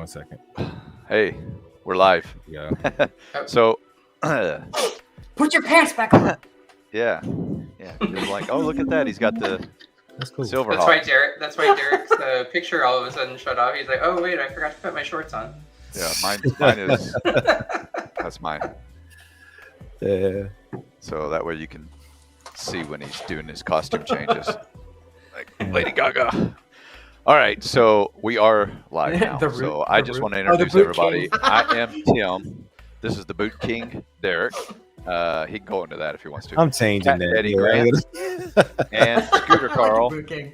1 second. Hey, we're live. Yeah. So, Put your pants back on. yeah. You're like, oh, look at that. He's got the That's cool. silver That's hawk. why Derek's picture all of a sudden shut off. He's like, oh wait, I forgot to put my shorts on. Yeah, mine is. That's mine. Yeah. So that way you can see when he's doing his costume changes, like Lady Gaga. All right, so we are live now. So I just want to introduce everybody. I am Tim. This is the Boot King, Derek. He can go into that if he wants to. I'm changing that. Eddie Grant and Scooter Carl, Boot King.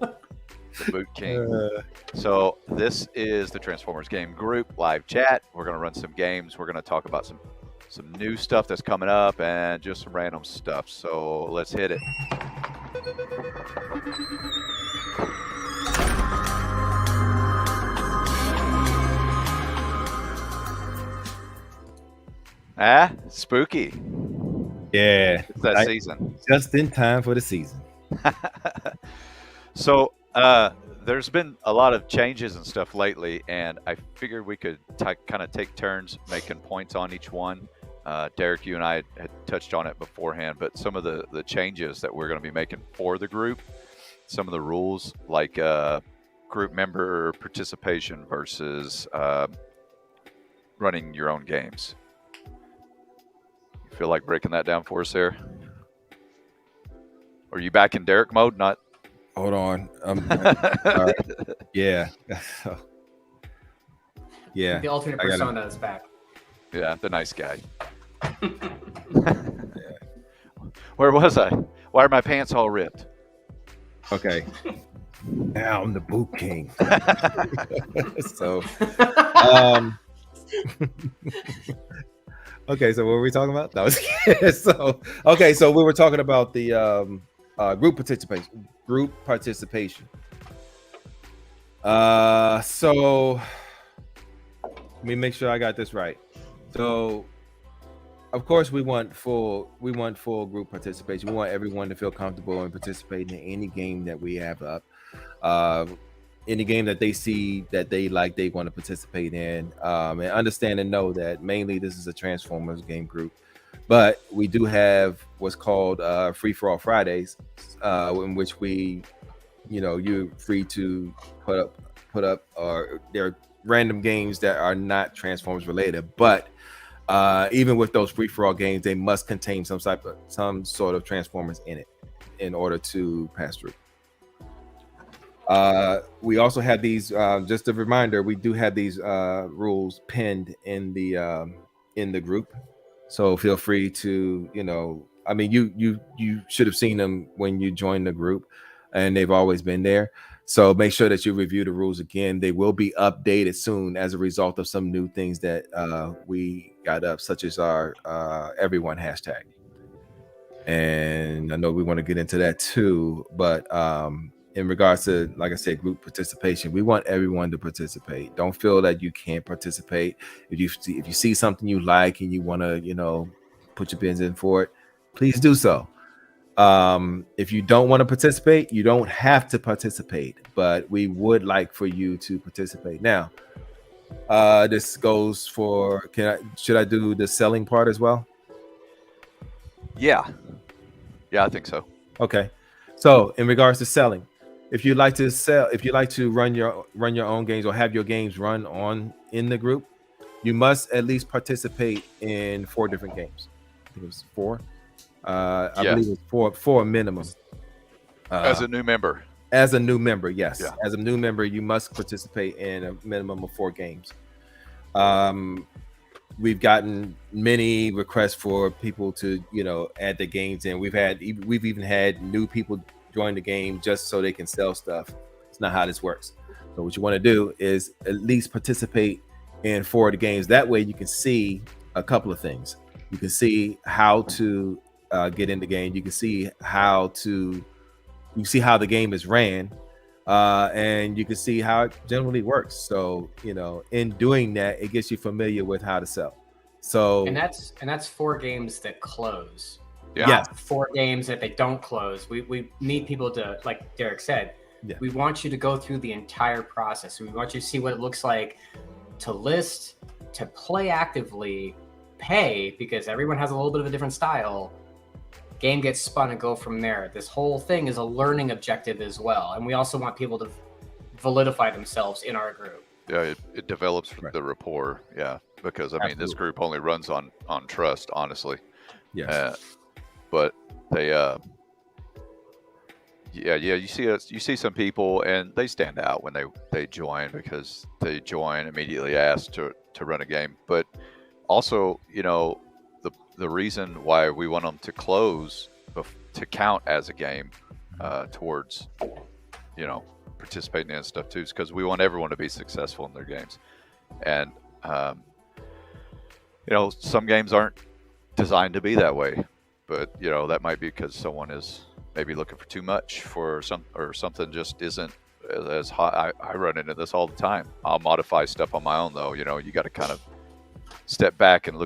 the Boot King. So this is the Transformers Game Group live chat. We're going to run some games. We're going to talk about some new stuff that's coming up and just some random stuff. So let's hit it. Spooky. Yeah. It's that season. Just in time for the season. So there's been a lot of changes and stuff lately, and I figured we could kind of take turns making points on each one. Derek, you and I had touched on it beforehand, but some of the changes that we're going to be making for the group, some of the rules like group member participation versus running your own games. You feel like breaking that down for us there? Are you back in Derek mode? Not. Hold on. Yeah. Yeah. The alternate persona is back. Yeah, the nice guy. Where was I? Why are my pants all ripped? Okay. Now I'm the Boot King. So, okay. So what were we talking about? No, so we were talking about the group participation. So let me make sure I got this right. So, of course, we want full group participation. We want everyone to feel comfortable in participating in any game that we have up. Any game that they see that they like, they want to participate in, and understand and know that mainly this is a Transformers game group. But we do have what's called Free for All Fridays, in which we, you're free to put up, or there are random games that are not Transformers related. But even with those free for all games, they must contain some sort of Transformers in it in order to pass through. We also have these. Just a reminder, we do have these rules pinned in the group. So feel free to, you should have seen them when you joined the group, and they've always been there. So make sure that you review the rules again. They will be updated soon as a result of some new things that we got up, such as our everyone hashtag. And I know we want to get into that too, but in regards to, like I said, group participation, we want everyone to participate. Don't feel that you can't participate. If you see something you like and you want to, put your pins in for it, please do so. If you don't want to participate, you don't have to participate, but we would like for you to participate. Now, this goes for, should I do the selling part as well? Yeah, I think so. Okay. So in regards to selling, if you like to run your own games or have your games run in the group, you must at least participate in 4 different games. I think it was 4. I believe it's four minimum. As a new member. As a new member, yes. Yeah. As a new member, you must participate in a minimum of 4 games. We've gotten many requests for people to, add the games in. We've even had new people join the game just so they can sell stuff. It's not how this works. So what you want to do is at least participate in 4 of the games. That way you can see a couple of things. You can see how to get in the game. You can see how the game is ran, and you can see how it generally works. So in doing that, it gets you familiar with how to sell. So and that's 4 games that close. Yeah. Yes. 4 games that they don't close. We need people to, like Derek said, we want you to go through the entire process. We want you to see what it looks like to list, to play actively, pay, because everyone has a little bit of a different style. Game gets spun and go from there. This whole thing is a learning objective as well. And we also want people to validify themselves in our group. Yeah, it develops the rapport. Yeah, because I mean, this group only runs on trust, honestly. Yes. But they, you see some people, and they stand out when they join, because they join immediately asked to run a game. But also, you know, the reason why we want them to close to count as a game towards, you know, participating in stuff too, is because we want everyone to be successful in their games. And you know, some games aren't designed to be that way, but you know, that might be because someone is maybe looking for too much or something just isn't as hot. I run into this all the time. I'll modify stuff on my own, though. You know, you got to kind of step back and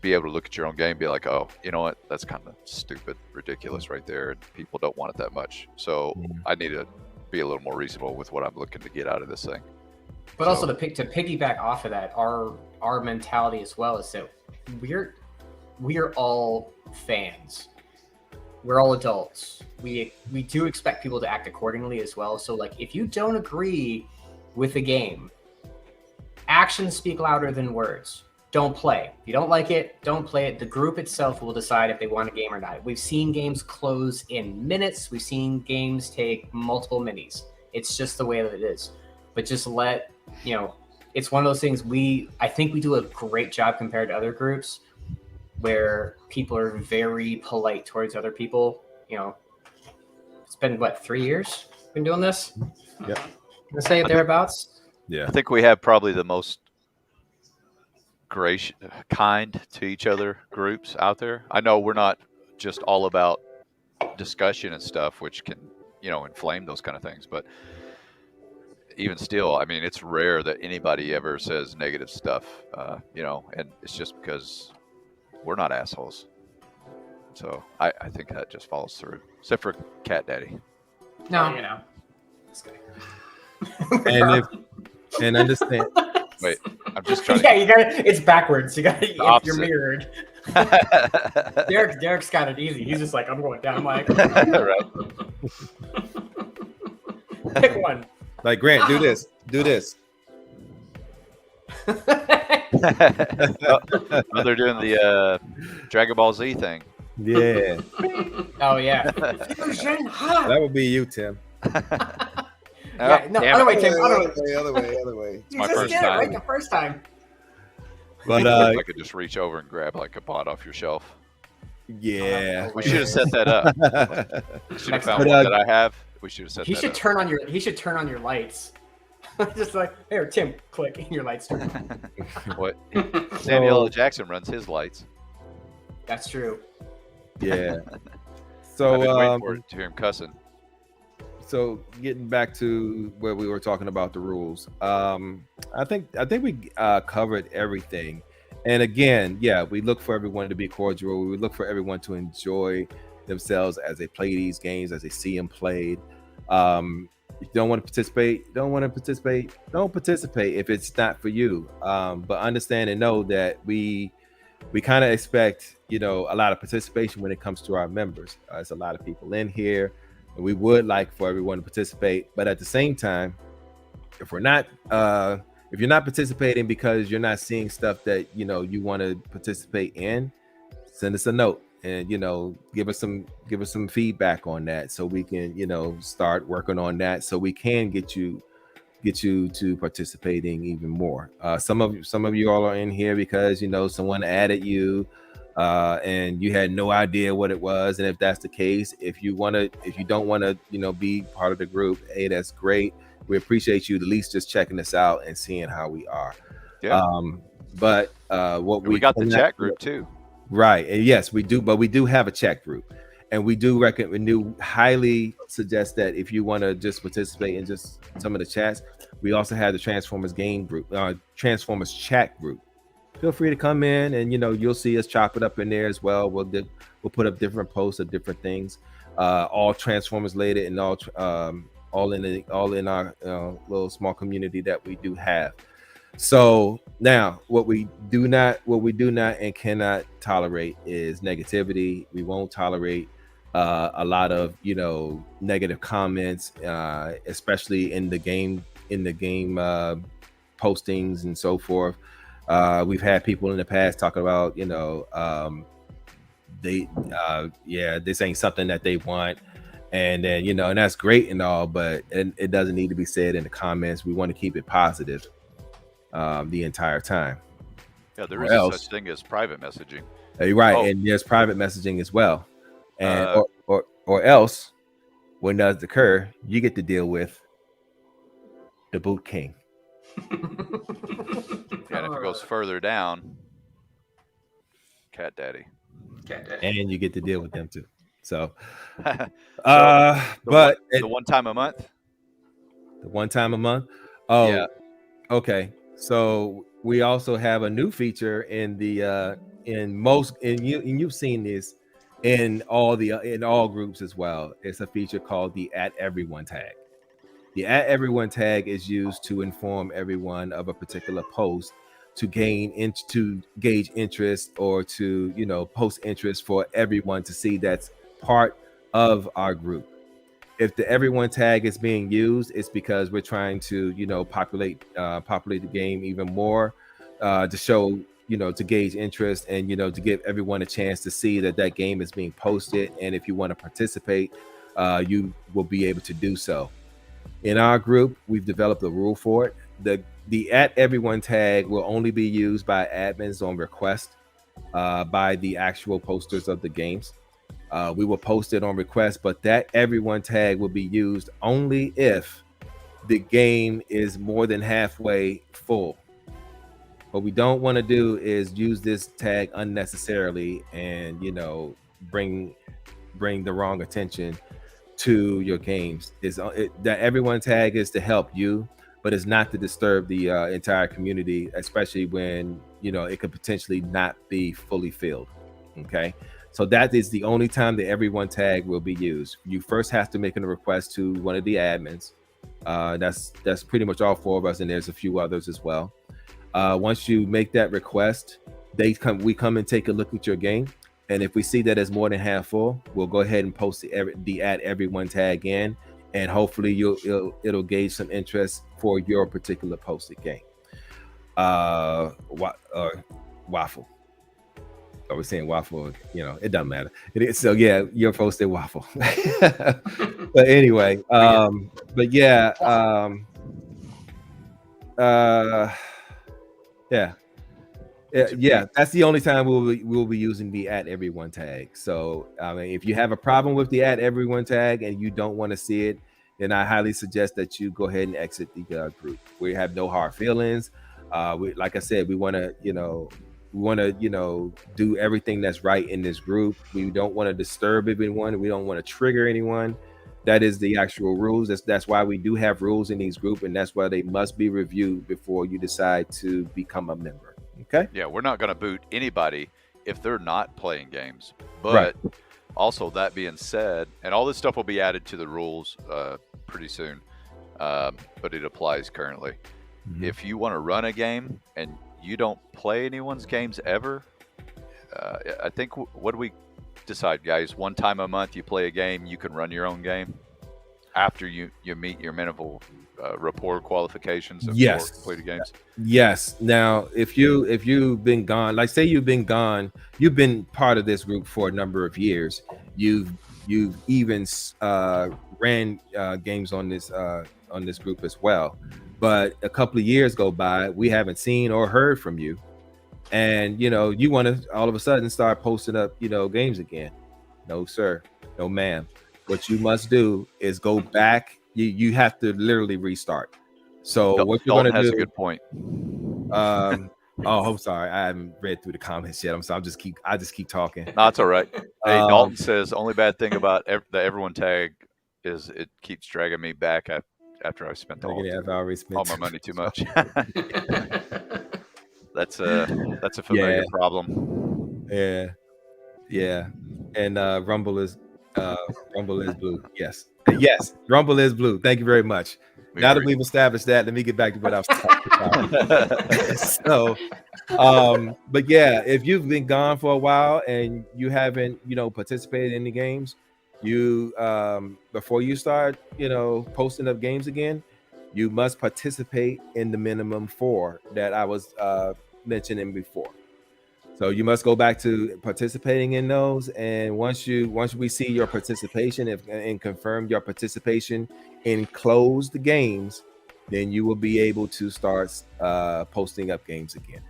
be able to look at your own game, be like, oh, you know what, that's kind of stupid, ridiculous right there, and people don't want it that much. So I need to be a little more reasonable with what I'm looking to get out of this thing. But also to piggyback off of that, our mentality as well is that we are all fans. We're all adults. We do expect people to act accordingly as well. So like, if you don't agree with the game, actions speak louder than words. Don't play. If you don't like it, don't play it. The group itself will decide if they want a game or not. We've seen games close in minutes. We've seen games take multiple minis. It's just the way that it is. But just you know, it's one of those things I think we do a great job compared to other groups where people are very polite towards other people. You know, it's been, 3 years been doing this? Yep. I'm gonna say thereabouts. Yeah. I think we have probably the most gracious, kind to each other groups out there. I know we're not just all about discussion and stuff, which can, you know, inflame those kind of things, but even still, I mean, it's rare that anybody ever says negative stuff, you know, and it's just because we're not assholes. So I think that just follows through, except for Cat Daddy. No, you know, just And and understand. Wait, I'm just trying. Yeah, you got it. It's backwards. You got it. You're mirrored. to. Derek's got it easy. He's just like, I'm going down. I'm like, Right. pick one. Like, Grant, do this. Do this. Oh, they're doing the Dragon Ball Z thing. Yeah. Oh yeah. Fusion. That would be you, Tim. Yeah, no, Damn other it. way, Tim. Other way. Other way. You my just first did it time. right the first time. But I could just reach over and grab like a pot off your shelf. yeah. We should have set that up. We should have found But, one that I have. We should have set He that should up. turn on your. He should turn on your lights. Just like, here, Tim, click, and your lights turn on. What? Samuel L. Jackson runs his lights. That's true. Yeah. I've So been waiting for it to hear him cussing. so getting back to where we were talking about the rules, I think we covered everything. And again, yeah, we look for everyone to be cordial. We look for everyone to enjoy themselves as they play these games, as they see them played. If you don't want to participate, don't participate if it's not for you. But understand and know that we kind of expect, you know, a lot of participation when it comes to our members. There's a lot of people in here, and we would like for everyone to participate. But at the same time, if you're not participating because you're not seeing stuff that, you know, you want to participate in, send us a note and, you know, give us some feedback on that, so we can, you know, start working on that, so we can get you to participating even more. Some of you all are in here because, you know, someone added you and you had no idea what it was. And if that's the case, if you don't want to, you know, be part of the group, hey, that's great. We appreciate you at least just checking us out and seeing how we are. Yeah. But what We got the chat group too. Right. And yes, we do. But we do have a chat group, and we do highly suggest that if you want to just participate in just some of the chats, we also have the Transformers game group, Transformers chat group. Feel free to come in, and, you know, you'll see us chop it up in there as well. We'll put up different posts of different things, all Transformers related, and all in our little small community that we do have. So now, what we do not and cannot tolerate is negativity. We won't tolerate a lot of negative comments, especially in the game postings and so forth. We've had people in the past talking about they yeah, this ain't something that they want, and then and that's great and all, but it doesn't need to be said in the comments. We want to keep it positive the entire time. Yeah, there Or is a else, such thing as private messaging. you're right, Oh, and there's private messaging as well, and uh, or else when does occur, you get to deal with the boot king, and if it goes further down, Cat Daddy. Cat Daddy. and you get to deal with them too. So, So but the one time a month. the one time a month. Oh, Yeah. okay. So we also have a new feature in the you've seen this in all groups as well. It's a feature called the @everyone tag. The @everyone tag is used to inform everyone of a particular post to gauge interest, or to post interest for everyone to see that's part of our group. If the everyone tag is being used, it's because we're trying to populate the game even more, to show to gauge interest, and to give everyone a chance to see that game is being posted, and if you want to participate, you will be able to do so. In our group, we've developed a rule for it. The @everyone tag will only be used by admins on request, by the actual posters of the games. We will post it on request, but that everyone tag will be used only if the game is more than halfway full. What we don't want to do is use this tag unnecessarily and bring the wrong attention to your games. That everyone tag is to help you, but it's not to disturb the entire community, especially when it could potentially not be fully filled. Okay, so that is the only time the everyone tag will be used. You first have to make a request to one of the admins. That's pretty much all four of us, and there's a few others as well. Once you make that request, we come and take a look at your game, and if we see that it's more than half full, we'll go ahead and post the @everyone tag in, and hopefully it'll gauge some interest for your particular posted game. Waffle. Are we saying waffle? It doesn't matter. It is, so yeah, your posted waffle. But anyway, but yeah, yeah. Yeah, that's the only time we'll be using the @everyone tag. So I mean, if you have a problem with the @everyone tag and you don't want to see it, then I highly suggest that you go ahead and exit the group. We have no hard feelings. Like I said, we want to do everything that's right in this group. We don't want to disturb anyone. We don't want to trigger anyone. That is the actual rules. That's why we do have rules in these groups, and that's why they must be reviewed before you decide to become a member. Okay. Yeah, we're not going to boot anybody if they're not playing games. But also, that being said, and all this stuff will be added to the rules pretty soon, but it applies currently. Mm-hmm. If you want to run a game and you don't play anyone's games ever, I think, what do we decide, guys? One time a month you play a game, you can run your own game after you meet your minimal rapport qualifications of completed games. Yes. Now, if you've been gone, like say you've been gone, you've been part of this group for a number of years. You've even ran games on this group as well. But a couple of years go by, we haven't seen or heard from you, and you want to all of a sudden start posting up games again. No, sir. No, ma'am. What you must do is go back. You have to literally restart. So what you're going to do? Has a good point. Oh, I'm sorry. I haven't read through the comments yet. I'm sorry. I just keep talking. No, it's all right. Hey, Dalton says only bad thing about the everyone tag is it keeps dragging me back after I spent all my money too much. That's a familiar problem. Yeah. And Rumble is blue. Yes. Rumble is blue. Thank you very much. Now that we've established that, let me get back to what I was talking about. So, but yeah, if you've been gone for a while and you haven't, participated in the games, you before you start, posting up games again, you must participate in the minimum 4 that I was mentioning before. So you must go back to participating in those, and once we see your participation and confirm your participation in closed games, then you will be able to start posting up games again.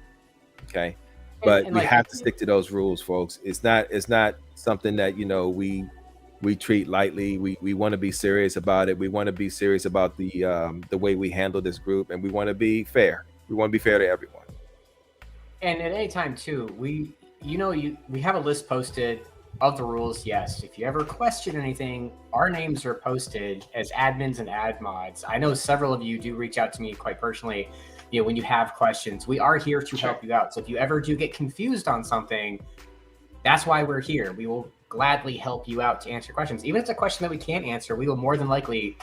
Okay, but we have to stick to those rules, folks. It's not something that we treat lightly. We want to be serious about it. We want to be serious about the way we handle this group, and we want to be fair. We want to be fair to everyone. And at any time too, we have a list posted of the rules. Yes, if you ever question anything, our names are posted as admins and ad mods. I know several of you do reach out to me quite personally, when you have questions. We are here to help you out. So if you ever do get confused on something, that's why we're here. We will gladly help you out to answer questions. Even if it's a question that we can't answer, we will more than likely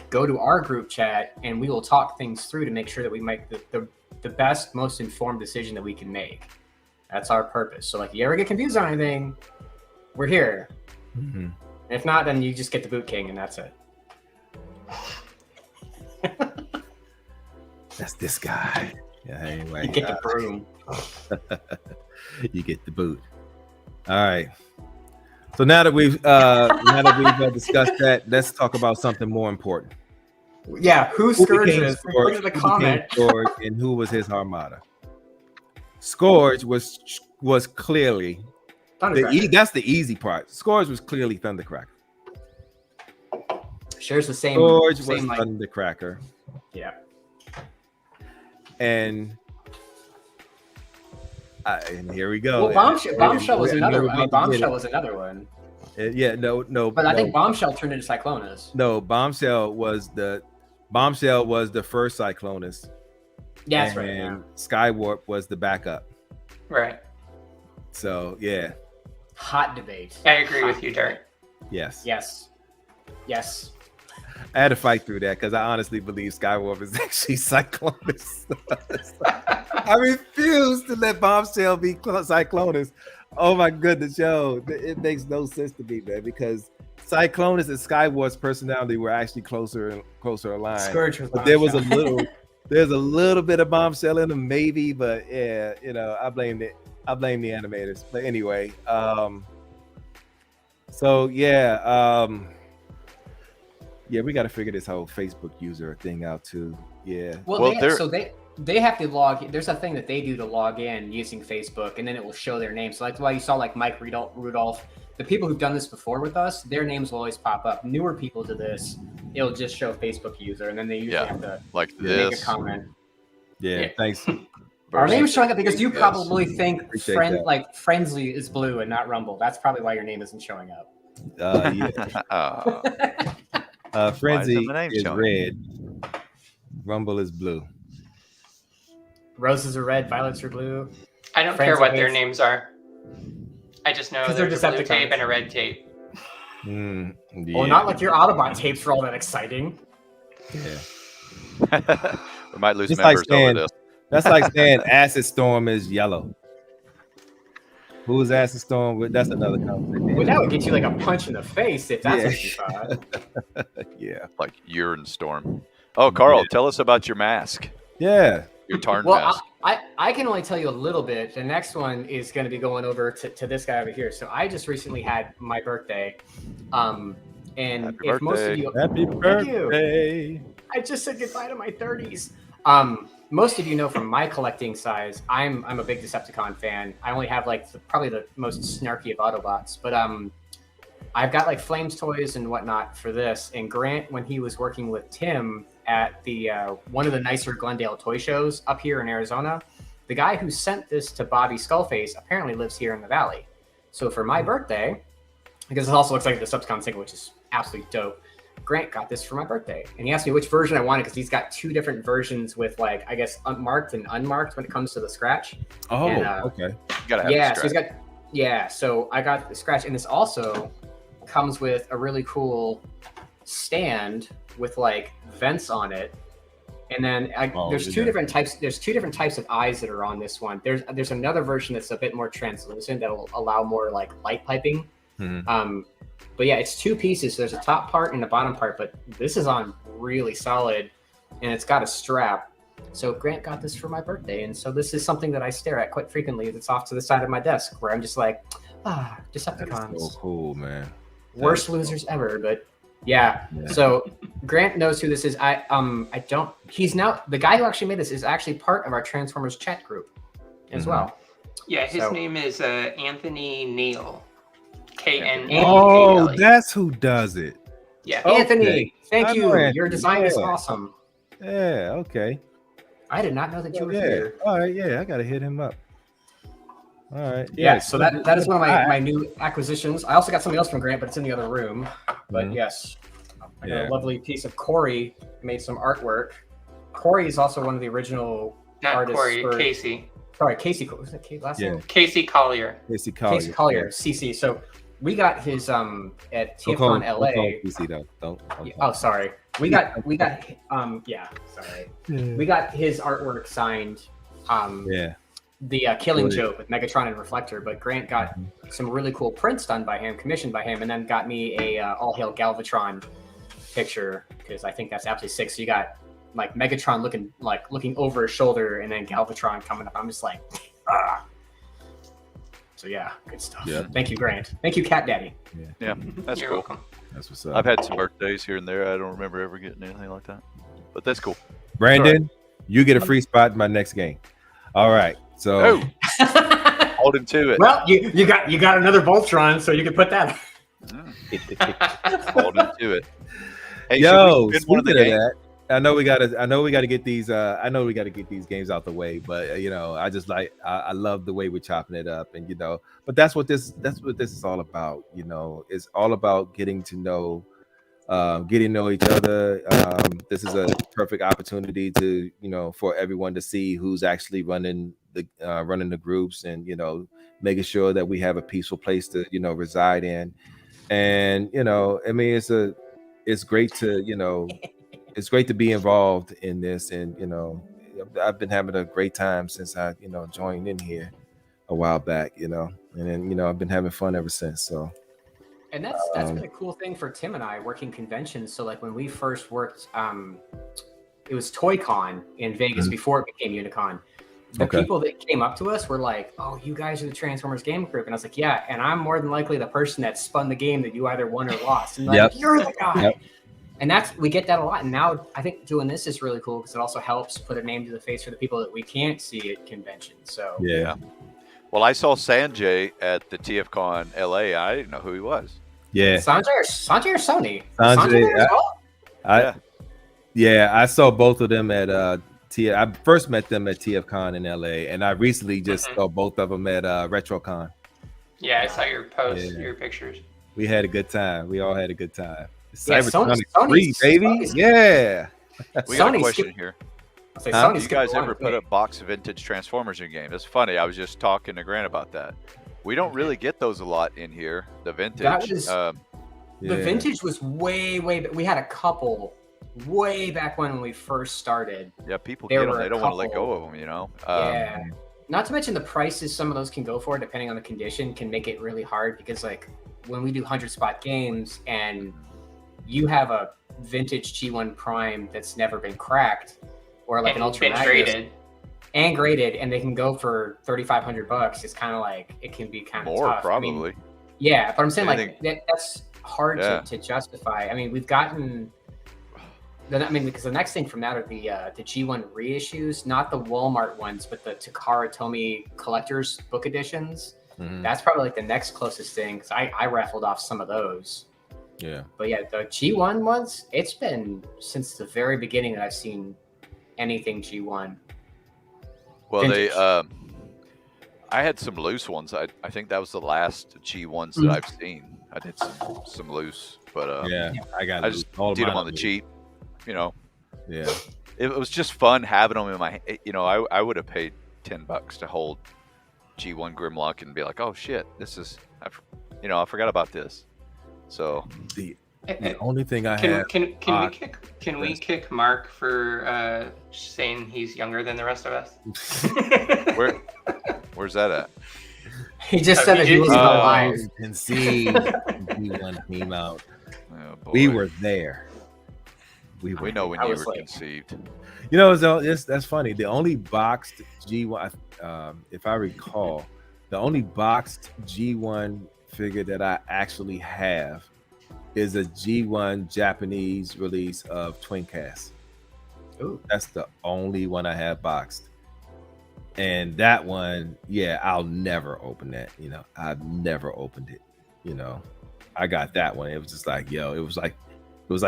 go to our group chat and we will talk things through to make sure that we make the best, most informed decision that we can make. That's our purpose. So if you ever get confused on anything, we're here. Mm-hmm. If not, then you just get the Boot King and that's it. That's this guy. Yeah, anyway. You get the broom. You get the boot. All right. So now that we've discussed that, let's talk about something more important. Yeah, who Scourge is? Put in the comment. Scourge and who was his armada? Scourge was clearly that's the easy part. Scourge was clearly Thundercracker. Shares the same. Scourge was Thundercracker. Yeah. And here we go. Well, Bombshell was another one. Bombshell was another one. No. But I think Bombshell turned into Cyclonus. No, Bombshell was the first Cyclonus. Yeah, that's right. And Skywarp was the backup. Right. So yeah. Hot debate. I agree with you, Derek. Yes. I had to fight through that because I honestly believe Skywarp is actually Cyclonus. I refuse to let Bombshell be Cyclonus. Oh my goodness, yo, it makes no sense to me, man, because Cyclonus and Skywarp's personality were actually closer aligned. Scourge was but there's a little bit of Bombshell in them, maybe, but yeah, I blame the animators. But anyway, we got to figure this whole Facebook user thing out too. Yeah. Well, they have to log. There's a thing that they do to log in using Facebook, and then it will show their name. So that's why you saw like Mike Rudolph. The people who've done this before with us, their names will always pop up. Newer people to this, it'll just show Facebook user, and then they usually have to make a comment. Yeah. Thanks. Our name's showing up because you probably think Friendly is blue and not Rumble. That's probably why your name isn't showing up. Frenzy is red. Rumble is blue. Roses are red, violets are blue. I don't care what their names are. I just know there's a blue tape and a red tape. Well, not like your Autobot tapes are all that exciting. Yeah. We might lose members over this. That's like saying Acid Storm is yellow. Who is Acid Storm? That's another conversation. Well, that would get you like a punch in the face if that's what you thought. Yeah. Like Urine Storm. Oh, Carl, tell us about your mask. Yeah. Your Tarn mask. I can only tell you a little bit. The next one is going to be going over to this guy over here. So I just recently had my birthday. And Happy if most of you... Happy birthday. I just said goodbye to my 30s. Most of you know from my collecting size, I'm a big Decepticon fan. I only have like probably the most snarky of Autobots, but I've got like Flames toys and whatnot for this. And Grant, when he was working with Tim at the one of the nicer Glendale toy shows up here in Arizona, the guy who sent this to Bobby Skullface apparently lives here in the Valley. So for my birthday, because it also looks like the Decepticon single, which is absolutely dope, Grant got this for my birthday, and he asked me which version I wanted because he's got two different versions with like, I guess, marked and unmarked when it comes to the scratch. Oh, and, okay. So he's got so I got the scratch, and this also comes with a really cool stand with like vents on it. And then there's two different types. There's two different types of eyes that are on this one. There's another version that's a bit more translucent that will allow more like light piping. But yeah, it's two pieces. There's a top part and a bottom part, but this is on really solid, and it's got a strap. So Grant got this for my birthday, and so this is something that I stare at quite frequently. It's off to the side of my desk where I'm just like, Decepticons. That's so cool, man. Worst losers ever, but. Yeah. So Grant knows who this is. I don't. He's now the guy who actually made this is actually part of our Transformers chat group as well. Yeah, his name is Anthony Neal. KN. Oh, that's who does it. Yeah, Anthony. Thank you. Your design is awesome. Yeah. Okay. I did not know that you were here. All right. Yeah, I gotta hit him up. All right. Yeah. So that is one of my new acquisitions. I also got something else from Grant, but it's in the other room. But yes, I got a lovely piece of Corey made some artwork. Corey is also one of the original artists. Casey. Sorry, Casey. Was that Casey last name? Casey Collier. Casey Collier. CC. So we got his at TFCon LA. PC though. Don't. Oh, sorry. We got sorry. We got his artwork signed. The Killing Joke with Megatron and Reflector, but Grant got some really cool prints done by him, commissioned by him, and then got me a All Hail Galvatron picture because I think that's absolutely sick. So you got like Megatron looking over his shoulder, and then Galvatron coming up. I'm just like, So yeah, good stuff. Yeah. Thank you, Grant. Thank you, Cat Daddy. Yeah, that's You're cool. welcome. That's what's up. I've had some birthdays here and there. I don't remember ever getting anything like that, but that's cool. Brandon, you get a free spot in my next game. All right. So hold him to it. Well, you got another Voltron, so you can put that. Hold him to it. Hey, yo, speaking of that, I know we gotta get these. I know we gotta get these games out the way, but I just I love the way we're chopping it up, and but that's what this is all about. It's all about getting to know each other. This is a perfect opportunity to for everyone to see who's actually running the groups, and making sure that we have a peaceful place to reside in. And I mean, it's great to it's great to be involved in this, and I've been having a great time since I joined in here a while back, and then I've been having fun ever since. So. And that's been a cool thing for Tim and I working conventions. So like when we first worked, it was ToyCon in Vegas before it became Unicon. The people that came up to us were like, "Oh, you guys are the Transformers game group," and I was like, "Yeah," and I'm more than likely the person that spun the game that you either won or lost. And like, you're the guy. And we get that a lot. And now I think doing this is really cool because it also helps put a name to the face for the people that we can't see at conventions. So yeah. Well, I saw Sanjay at the TFCon LA. I didn't know who he was. Yeah. Sanjay or Sony? Sanjay, I saw both of them at I first met them at TFCon in LA, and I recently just saw both of them at RetroCon. Yeah, I saw your posts, your pictures. We had a good time. We all had a good time. Yeah, Cybertronic 3, baby. Yeah. We got a question here. Do you guys ever put a box of vintage Transformers in your game? It's funny. I was just talking to Grant about that. We don't really get those a lot in here. The vintage. That was, the vintage was way. We had a couple way back when we first started. Yeah, people get them. They don't want to let go of them, yeah. Not to mention the prices some of those can go for, depending on the condition, can make it really hard because like when we do 100-spot games and you have a vintage G1 Prime that's never been cracked, or like an Ultra Magnus and graded, and they can go for $3,500. It's kind of like it can be kind of tough. Probably. I mean, yeah, but I'm saying that's hard to justify. I mean, we've gotten. Because the next thing from that are the G1 reissues, not the Walmart ones, but the Takara Tomy collector's book editions. That's probably like the next closest thing because I raffled off some of those. Yeah. But yeah, the G1 ones, it's been since the very beginning that I've seen anything G1. Well, vintage. I had some loose ones. I think that was the last G1s that I've seen. I did some loose, but I just did them on the cheap. Yeah. It was just fun having them in my. I would have paid $10 to hold G1 Grimlock and be like, oh shit, this is. I forgot about this. So The only thing I Can have. we kick Mark for saying he's younger than the rest of us? Where's that at? He just said that he wasn't alive. Conceived. G1 came out. Oh, boy. We were there. We know when you were conceived. You know, that's funny. The only boxed G1, if I recall, the only boxed G1 figure that I actually have is a G1 Japanese release of Twin Cast. Ooh. That's the only one I have boxed. And that one, yeah, I'll never open that. You know, I've never opened it. You know, I got that one. It was just like, yo, it was like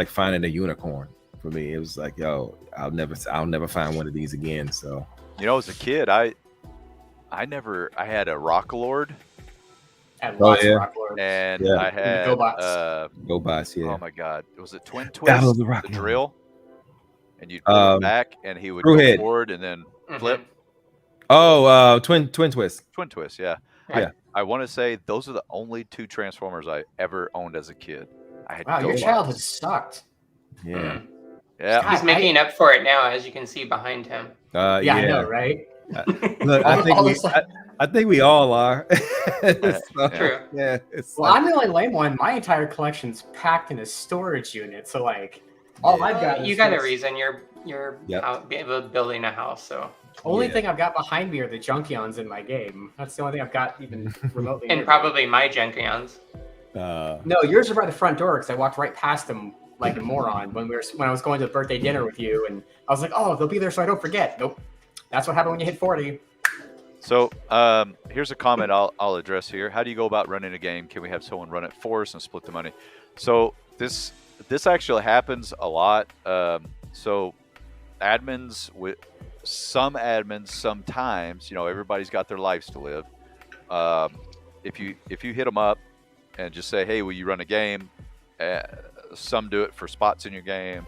finding a unicorn for me. It was like, yo, I'll never find one of these again. So, you know, as a kid, I had a Rock Lord. And lots of Rock Lords. And I had GoBots, yeah. Oh my God, was it Twin Twist? Battle of the Rock drill, and you'd pull it back, and he would go forward and then flip. Oh, Twin Twist. Twin Twist, yeah. Yeah. I want to say those are the only 2 Transformers I ever owned as a kid. I had wow, your childhood sucked. Yeah. Yeah. He's making up for it now, as you can see behind him. I know, right? Look, I think we all are. True. Yeah. I'm the only lame one. My entire collection's packed in a storage unit, so like all I've got. You got a reason. You're out building a house, so. Only thing I've got behind me are the Junkions in my game. That's the only thing I've got even remotely. And probably my Junkions. No, yours are by the front door because I walked right past them like a moron when I was going to the birthday dinner with you, and I was like, oh, they'll be there so I don't forget. Nope, that's what happened when you hit 40. So here's a comment I'll address here. How do you go about running a game? Can we have someone run it for us and split the money? So this actually happens a lot. So admins sometimes, you know, everybody's got their lives to live. If you hit them up and just say, hey, will you run a game? Some do it for spots in your game.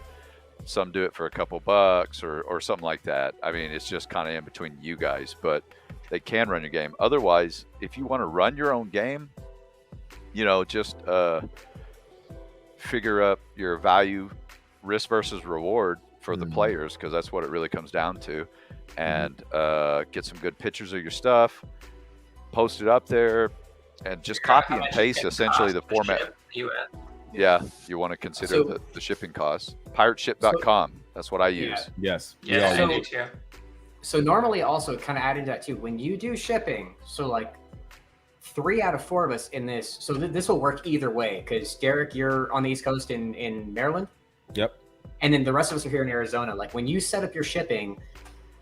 Some do it for a couple bucks or something like that. I mean, it's just kind of in between you guys, but they can run your game. Otherwise, if you want to run your own game, you know, just figure up your value, risk versus reward for the players, because that's what it really comes down to. And get some good pictures of your stuff, post it up there, and just copy and paste essentially the format. Yeah, you want to consider the shipping costs. Pirateship.com. That's what I use. Yes. Yeah, me too. So normally also kind of adding to that too, when you do shipping, so like 3 out of 4 of us in this, so this will work either way, because Derek, you're on the East Coast in Maryland. Yep. And then the rest of us are here in Arizona. Like when you set up your shipping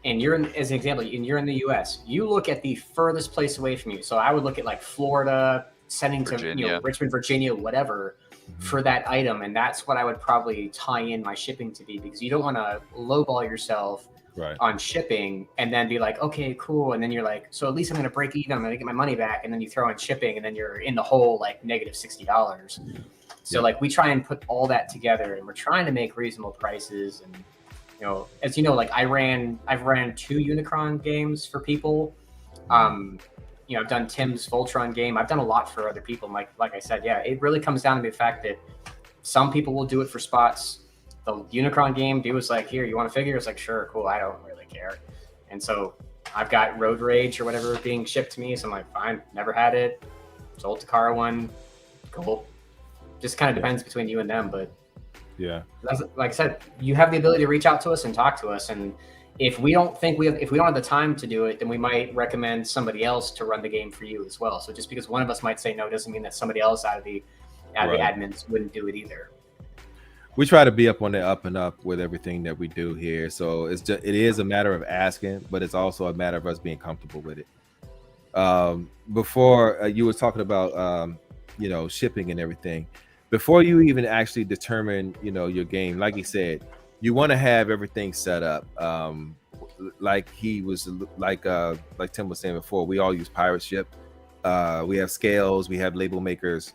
and you're as an example, and you're in the US, you look at the furthest place away from you. So I would look at like Florida, sending Virginia. to Richmond, Virginia, whatever, for that item. And that's what I would probably tie in my shipping to be, because you don't want to lowball yourself on shipping and then be like, okay, cool. And then you're like, so at least I'm going to break even. I'm going to get my money back. And then you throw in shipping and then you're in the hole like negative $60. So like we try and put all that together, and we're trying to make reasonable prices. And, you know, as you know, like I've ran 2 Unicron games for people. You know, I've done Tim's Voltron game. I've done a lot for other people. Like I said, yeah, it really comes down to the fact that some people will do it for spots. The Unicron game, dude was like, here, you want a figure? It's like, sure, cool. I don't really care. And so I've got Road Rage or whatever being shipped to me. So I'm like, fine, never had it. Sold Takara one. Cool. Just kind of depends between you and them. But yeah, like I said, you have the ability to reach out to us and talk to us. And if we don't have the time to do it, then we might recommend somebody else to run the game for you as well. So just because one of us might say no doesn't mean that somebody else out of the admins wouldn't do it either. We try to be up on the up and up with everything that we do here. So it is a matter of asking, but it's also a matter of us being comfortable with it. Before you were talking about you know, shipping and everything, before you even actually determine, you know, your game, like you said, you want to have everything set up. Like Tim was saying before, we all use pirate ship. We have scales, we have label makers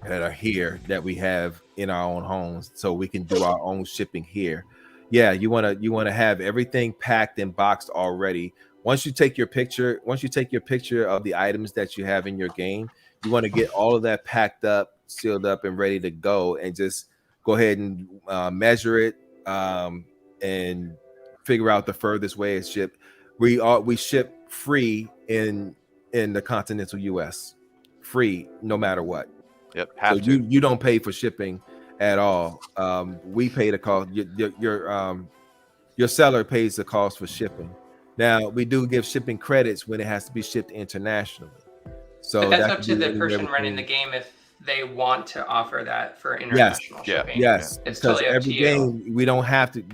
that are here that we have in our own homes, so we can do our own shipping here. Yeah, you want to have everything packed and boxed already. Once you take your picture of the items that you have in your game, you want to get all of that packed up sealed up and ready to go, and just go ahead and measure it and figure out the furthest way it's shipped. We ship free in the continental U.S. Free no matter what. Yep. So you don't pay for shipping at all. We pay the cost. Your seller pays the cost for shipping. Now we do give shipping credits when it has to be shipped internationally. So but that's up to the person running the game if they want to offer that for international shipping. Yes, it's because totally up every to you. game we don't have to.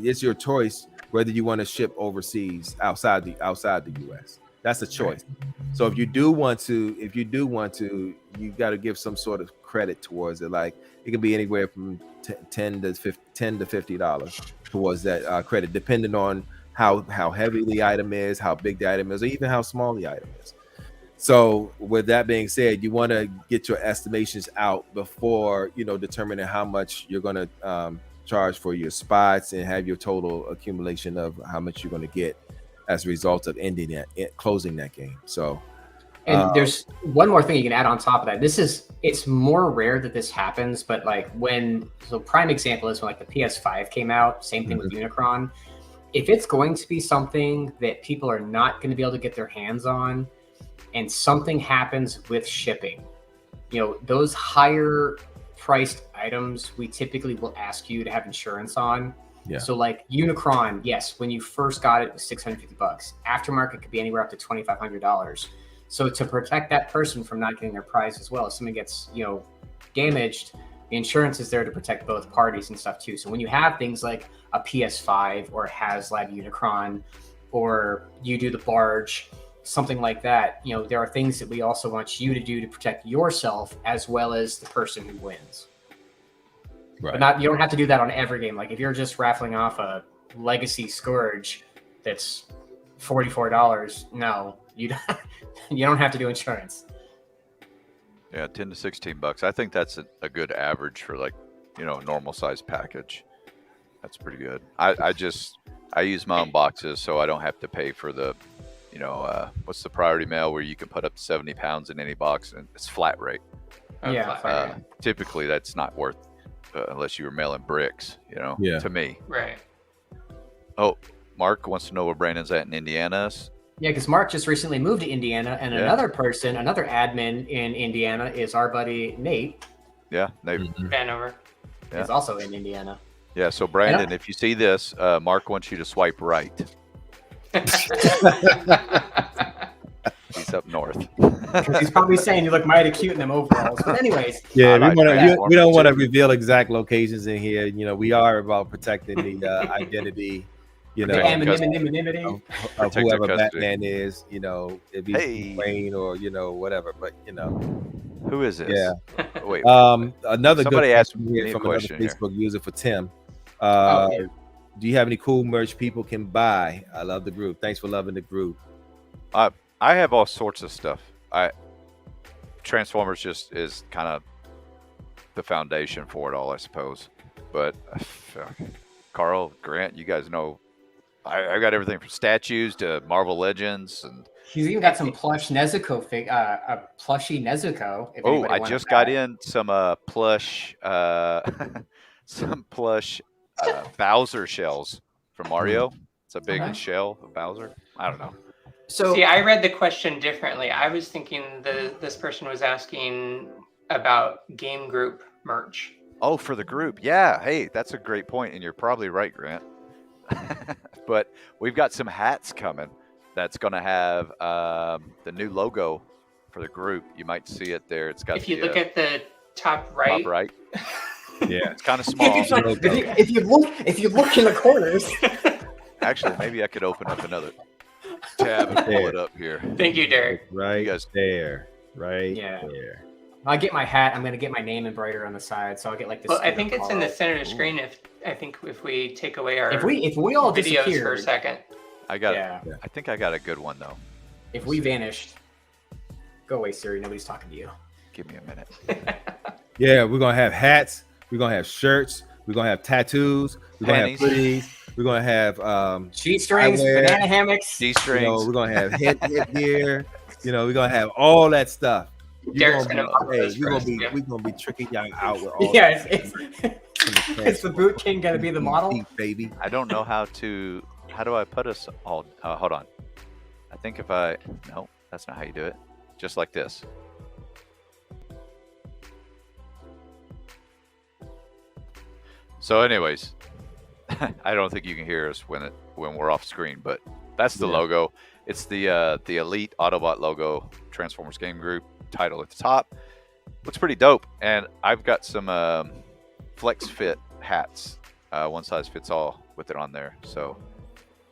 It's your choice whether you want to ship overseas outside the U.S. That's a choice. Right. So if you do want to, you got to give some sort of credit towards it. Like it can be anywhere from $10 to $50 towards that credit, depending on how heavy the item is, how big the item is, or even how small the item is. So with that being said, you want to get your estimations out before determining how much you're going to charge for your spots and have your total accumulation of how much you're going to get as a result of closing that game. So, and there's one more thing you can add on top of that. It's more rare that this happens, but like prime example is when like the PS5 came out, same thing with Unicron. If it's going to be something that people are not going to be able to get their hands on, and something happens with shipping, those higher priced items, we typically will ask you to have insurance on. Yeah. So like Unicron, yes, when you first got it was $650. Aftermarket could be anywhere up to $2,500. So to protect that person from not getting their prize as well, if someone gets damaged, the insurance is there to protect both parties and stuff too. So when you have things like a PS5 or a HasLab Unicron, or you do the barge, something like that, there are things that we also want you to do to protect yourself as well as the person who wins. Right. But you don't have to do that on every game. Like if you're just raffling off a Legacy Scourge that's $44, no, you don't have to do insurance. Yeah, $10 to $16. I think that's a good average for like a normal size package. That's pretty good. I use my own boxes, so I don't have to pay for the what's the priority mail where you can put up to 70 pounds in any box, and it's flat rate. Yeah. Typically that's not worth unless you were mailing bricks, to me. Right. Oh, Mark wants to know where Brandon's at in Indiana. Yeah, because Mark just recently moved to Indiana, and another admin in Indiana is our buddy Nate. Yeah, Nate. Vanover. He's also in Indiana. Yeah, so Brandon, if you see this, Mark wants you to swipe right. He's up north. He's probably saying you look mighty cute in them overalls. But anyways, we don't want to reveal exact locations in here. We are about protecting the identity, anonymity of whoever Batman is. If he's Wayne or whatever. But who is this? Yeah. Wait. Another somebody good asked question me here a from question another Facebook user for Tim. Do you have any cool merch people can buy? I love the group. Thanks for loving the group. I have all sorts of stuff. Transformers just is kind of the foundation for it all, I suppose. But Carl, Grant, you guys know I got everything from statues to Marvel Legends, and he's even got some plush Nezuko a plushy Nezuko. Oh, I just got in some plush Bowser shells from Mario. It's a big shell of Bowser. I don't know. So see, I read the question differently. I was thinking this person was asking about game group merch. Oh, for the group. Yeah. Hey, that's a great point, and you're probably right, Grant. But we've got some hats coming that's going to have the new logo for the group. You might see it there. It's got. If you look at the top right. Top right. Yeah, it's kind of small. If you look in the corners. Actually, maybe I could open up another tab and pull it up here. Thank you, Derek. Right there. There. I get my hat. I'm gonna get my name embroidered on the side, so I'll get like this. Well, I think it's in the center of the screen. If we take away our if we all videos for a second. I think I got a good one though. If we vanished, go away, Siri. Nobody's talking to you. Give me a minute. Yeah, we're gonna have hats. We're gonna have shirts. We're gonna have tattoos. We're gonna have hoodies. We're gonna have G-strings, banana hammocks. G-strings. We're gonna have headgear. We're gonna have all that stuff. Derek's gonna pop Hey, those first, yeah. we're gonna be tricking y'all out with all. Yeah, it's the Boot King gonna be the model? baby. I don't know how do I put us all? Hold on. I think if I no, that's not how you do it. Just like this. So, anyways, I don't think you can hear us when we're off screen, but that's the logo. It's the Elite Autobot logo, Transformers Game Group title at the top. Looks pretty dope, and I've got some flex fit hats, one size fits all with it on there. So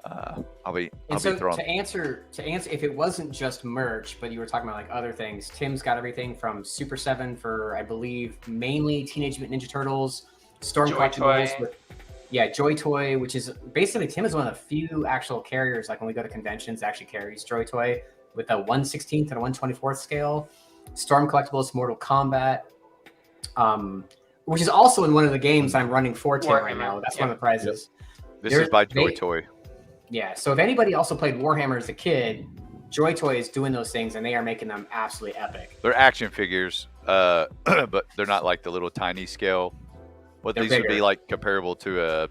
I'll be throwing. To answer, if it wasn't just merch, but you were talking about like other things, Tim's got everything from Super 7 for, I believe, mainly Teenage Mutant Ninja Turtles, Storm collectibles with, Joy Toy, which is basically Tim is one of the few actual carriers, like when we go to conventions, actually carries Joy Toy with a 1/16 and a 1/24 scale. Storm collectibles, Mortal Kombat, which is also in one of the games I'm running for Tim right now. That's one of the prizes. This is by Joy Toy. Yeah, so if anybody also played Warhammer as a kid, Joy Toy is doing those things, and they are making them absolutely epic. They're action figures, but they're not like the little tiny scale. What these would be like comparable to a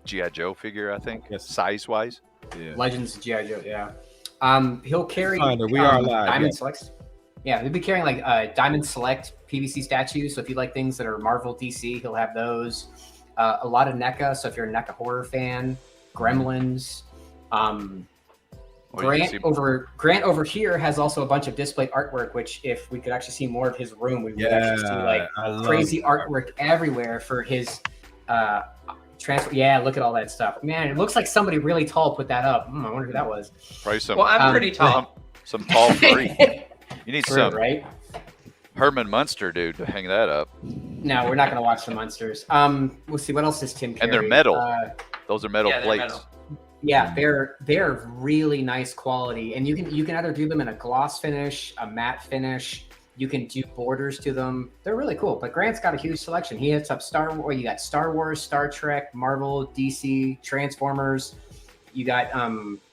G.I. Joe figure, I think, size-wise. Yeah. Legends of G.I. Joe, yeah. He'll carry we are live. Diamond Selects. Yeah, he'll be carrying like Diamond Select PVC statues. So if you like things that are Marvel, DC, he'll have those. A lot of NECA. So if you're a NECA horror fan, Gremlins. Grant over here has also a bunch of displayed artwork, which if we could actually see more of his room, we would actually see like crazy artwork everywhere for his transfer. Yeah, look at all that stuff. Man, it looks like somebody really tall put that up. I wonder who that was. Probably some. Well, I'm pretty tall. Some tall furry. You need some right? Herman Munster dude to hang that up. No, we're not gonna watch the Munsters. We'll see what else does Tim carry. And they're metal. Those are metal plates. Metal. Yeah, they're really nice quality, and you can either do them in a gloss finish, a matte finish. You can do borders to them. They're really cool. But Grant's got a huge selection. He hits up Star Wars. You got Star Wars, Star Trek, Marvel, DC, Transformers. You got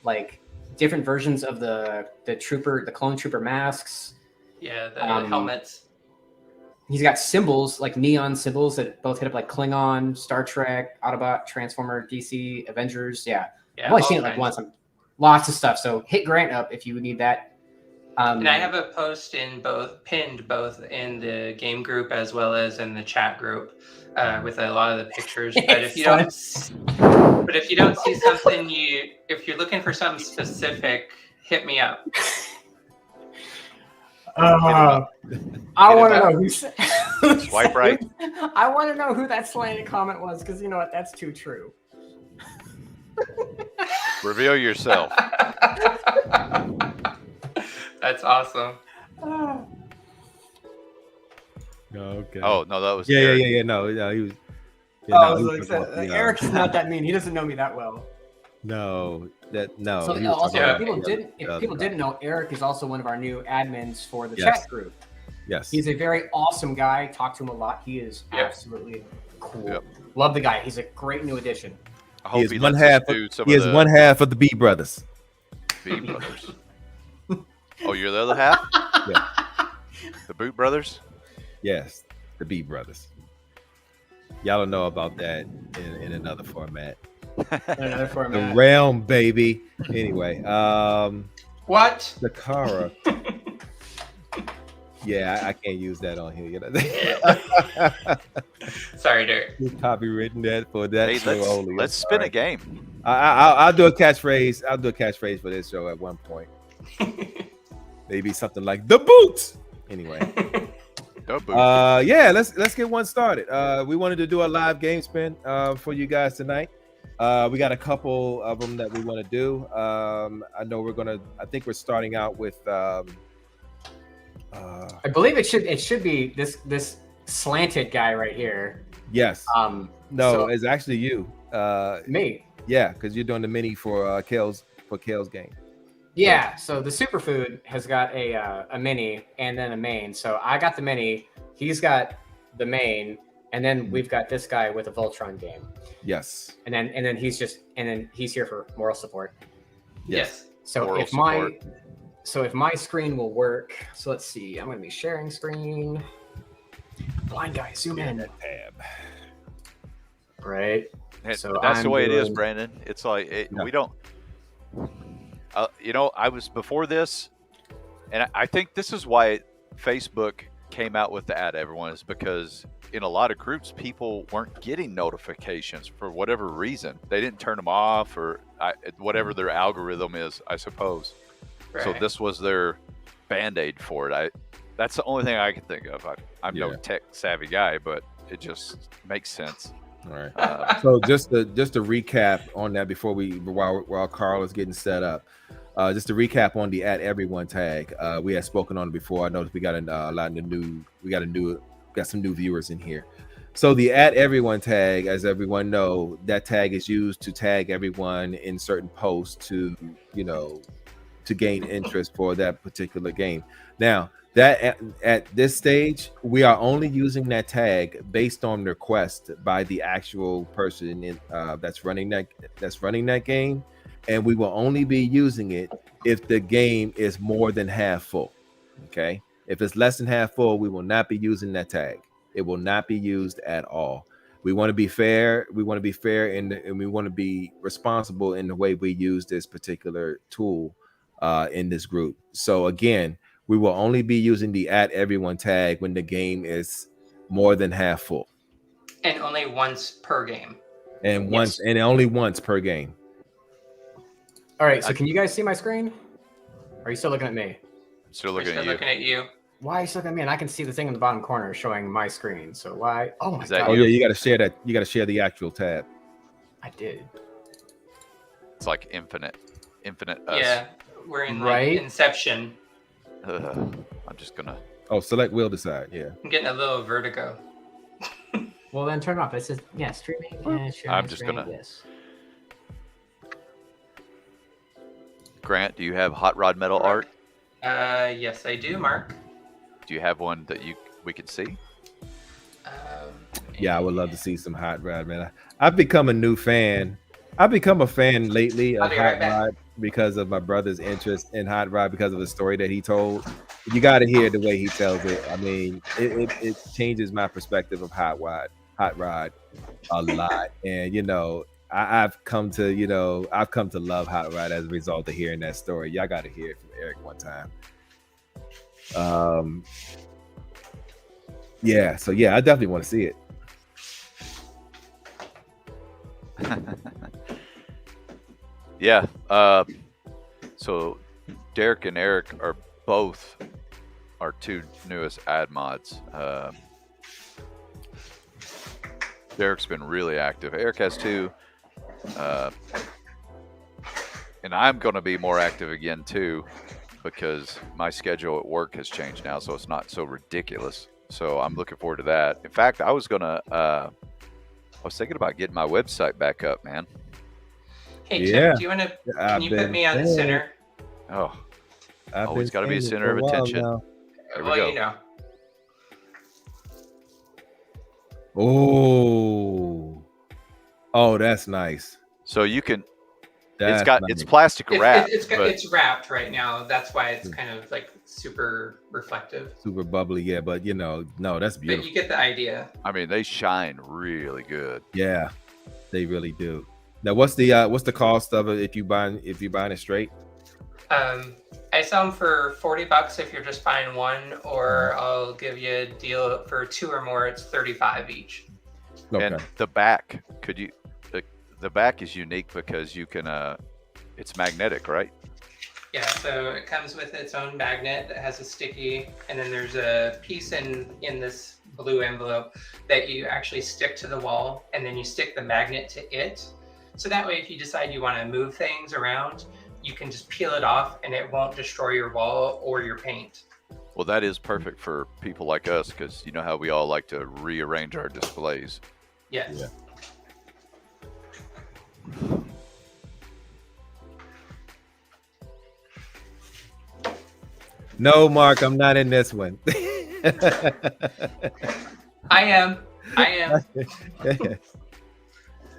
like different versions of the clone trooper masks. Yeah, the helmets. He's got symbols, like neon symbols that both hit up like Klingon, Star Trek, Autobot, Transformer, DC, Avengers. Yeah. I've only seen it like once. Lots of stuff. So hit Grant up if you need that. And I have a post pinned both in the game group as well as in the chat group with a lot of the pictures. But if you don't see something, if you're looking for something specific, hit me up. I want to know who. Swipe right. I want to know who that slanted comment was, because you know what? That's too true. Reveal yourself. That's awesome. Okay. Oh no, that was yeah. No, he was. Eric's not that mean. He doesn't know me that well. No. So if people didn't know, Eric is also one of our new admins for the chat group. Yes. He's a very awesome guy. Talk to him a lot. He is absolutely cool. Yep. Love the guy. He's a great new addition. I hope he is one half of the B brothers. B brothers. Oh, you're the other half? Yeah. The Boot brothers? Yes, the B brothers. Y'all don't know about that in another format. The realm, baby. Anyway, what? The Kara. Yeah, I can't use that on here. You know? Sorry, Derek. Copywritten that for that show only. Let's spin a game. I'll do a catchphrase. I'll do a catchphrase for this show at one point. Maybe something like the boots. Anyway. Yeah, let's get one started. We wanted to do a live game spin for you guys tonight. We got a couple of them that we want to do. I think we're starting out with I believe it should be this slanted guy right here. Yes. It's actually you. Me. Yeah, because you're doing the mini for Kale's game. Yeah, so the superfood has got a mini and then a main. So I got the mini, he's got the main, and then we've got this guy with a Voltron game. Yes. And then he's here for moral support. Yes. So moral So if my screen will work, so let's see. I'm going to be sharing screen. Blind guy, zoom in. Tab. Right. So That's the way it is, doing- Brandon. It's like Yeah. we don't. I was before this, and I think this is why Facebook came out with the ad everyone is because in a lot of groups people weren't getting notifications for whatever reason. They didn't turn them off or whatever their algorithm is, I suppose. Right. So this was their band-aid for it. That's the only thing I can think of. I'm no Yeah. tech savvy guy, but it just makes sense. All right. So just to recap on that before while Carl is getting set up, just to recap on the @everyone tag. We had spoken on it before. I noticed we got a lot of new. We got some new viewers in here. So the @everyone tag, as everyone know, that tag is used to tag everyone in certain posts to gain interest for that particular game. Now that at this stage, we are only using that tag based on request by the actual person that's running that game, and we will only be using it if the game is more than half full. Okay, if it's less than half full, we will not be using that tag. It will not be used at all. We want to be fair. We want to be fair, and we want to be responsible in the way we use this particular tool in this group. So again, we will only be using the @everyone tag when the game is more than half full, And only once per game. and Yes. only once per game. All right. So can you guys see my screen? Are you still looking at me? Still We're looking still at you. looking at you. Why are you still looking at me? And I can see the thing in the bottom corner showing my screen. So why? Oh my Is that god! Oh you? yeah, you got to share that. You got to share the actual tab. I did. It's like infinite us. Yeah, we're in Right? like Inception. I'm just gonna. Oh, select will decide. Yeah. I'm getting a little vertigo. Well, then turn it off. It says streaming. Yeah, sharing I'm just screen, gonna- Yes. Grant, do you have hot rod metal art? Yes, I do, Mark. Do you have one that we can see? Yeah, I would love to see some hot rod, man. I've become a new fan. I've become a fan lately I'll of be hot right back. rod because of my brother's interest in hot rod, because of the story that he told. You got to hear the way he tells it. I mean, it changes my perspective of hot rod a lot. And I've come to love hot rod as a result of hearing that story. Y'all got to hear it from Eric one time. Yeah, so yeah, I definitely want to see it. Yeah. So Derek and Eric are both our two newest ad mods. Derek's been really active. Eric has two. And I'm going to be more active again too, because my schedule at work has changed now, so it's not so ridiculous. So I'm looking forward to that. In fact, I was thinking about getting my website back up, man. Hey, Yeah. Tim, do you want to? Can you put me on center? Oh, I've Always been gotta be a saying it center for of a while attention. now. There we Well, go. you know. Oh, that's nice. so you can. That's It's nice. plastic wrap, It's but it's wrapped right now. That's why it's kind of like super reflective. super bubbly, yeah. But no, that's But beautiful. you get the idea. I mean they shine really good. Yeah, they really do. Now, what's the cost of it if you buying it straight? I sell them for $40 if you're just buying one, or I'll give you a deal for two or more. It's $35 each. Okay. And the back, the back is unique because you can it's magnetic, right? Yeah, so it comes with its own magnet that has a sticky, and then there's a piece in this blue envelope that you actually stick to the wall, and then you stick the magnet to it. So that way, if you decide you want to move things around, you can just peel it off and it won't destroy your wall or your paint. Well, that is perfect for people like us because you know how we all like to rearrange our displays. Yes. Yeah. No, Mark, I'm not in this one. I am.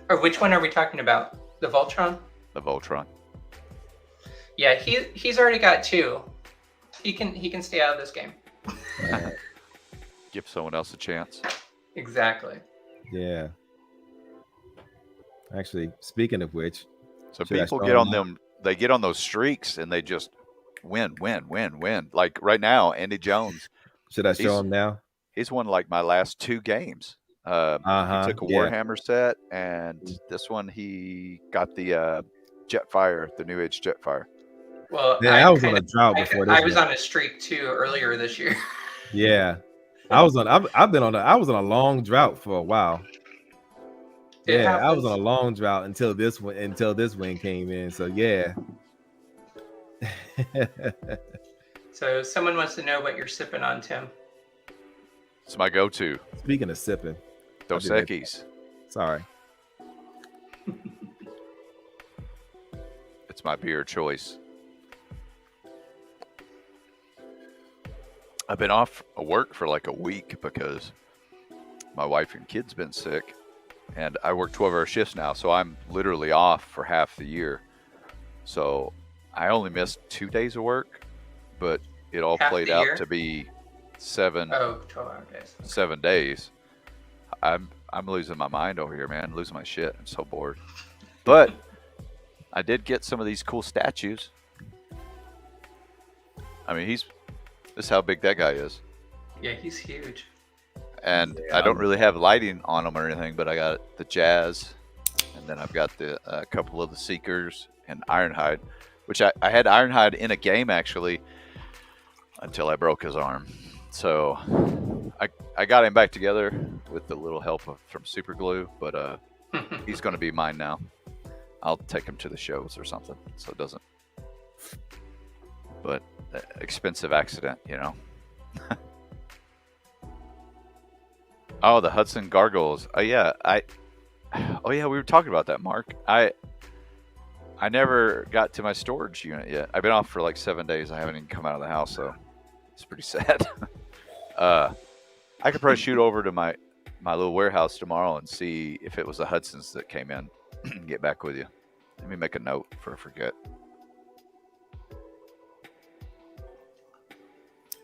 Or which one are we talking about? The Voltron? The Voltron. Yeah, he's already got two. He can stay out of this game. Give someone else a chance. Exactly. Yeah. Actually, speaking of which, So should I people show get on now? them. They get on those streaks and they just win. Like right now, Andy Jones, Should I show He's- him now? he's won like my last 2 games. He took a Yeah. Warhammer set, and this one he got the Jetfire, the New Age Jetfire. Well, Yeah, I was on a drought before this. I was one. on a streak too earlier this year. Yeah, I was on. I've been on. I was on a long drought for a while. It Yeah, I was on happens. a long drought until this win came in. So yeah. So someone wants to know what you're sipping on, Tim. It's my go-to. Speaking of sipping, Dos I'll do that. Equis. Sorry. It's my beer choice. I've been off of work for like a week because my wife and kids been sick, and I work 12-hour shifts now, so I'm literally off for half the year. So I only missed 2 days of work, but it all Half played the out year? to be 7 12-hour days. 7 days. I'm losing my mind over here, man. Losing my shit. I'm so bored. But I did get some of these cool statues. I mean, this is how big that guy is. Yeah, he's huge. And Yeah, I don't really have lighting on them or anything, but I got the Jazz, and then I've got a couple of the Seekers and Ironhide, which I had Ironhide in a game actually until I broke his arm. So I got him back together with a little help from Super Glue, but he's going to be mine now. I'll take him to the shows or something, so it doesn't. But expensive accident, you know. Oh, the Hudson Gargoyles. Oh yeah, we were talking about that, Mark. I never got to my storage unit yet. I've been off for like 7 days. I haven't even come out of the house, so it's pretty sad. I could probably shoot over to my little warehouse tomorrow and see if it was the Hudsons that came in. And get back with you. Let me make a note for I forget.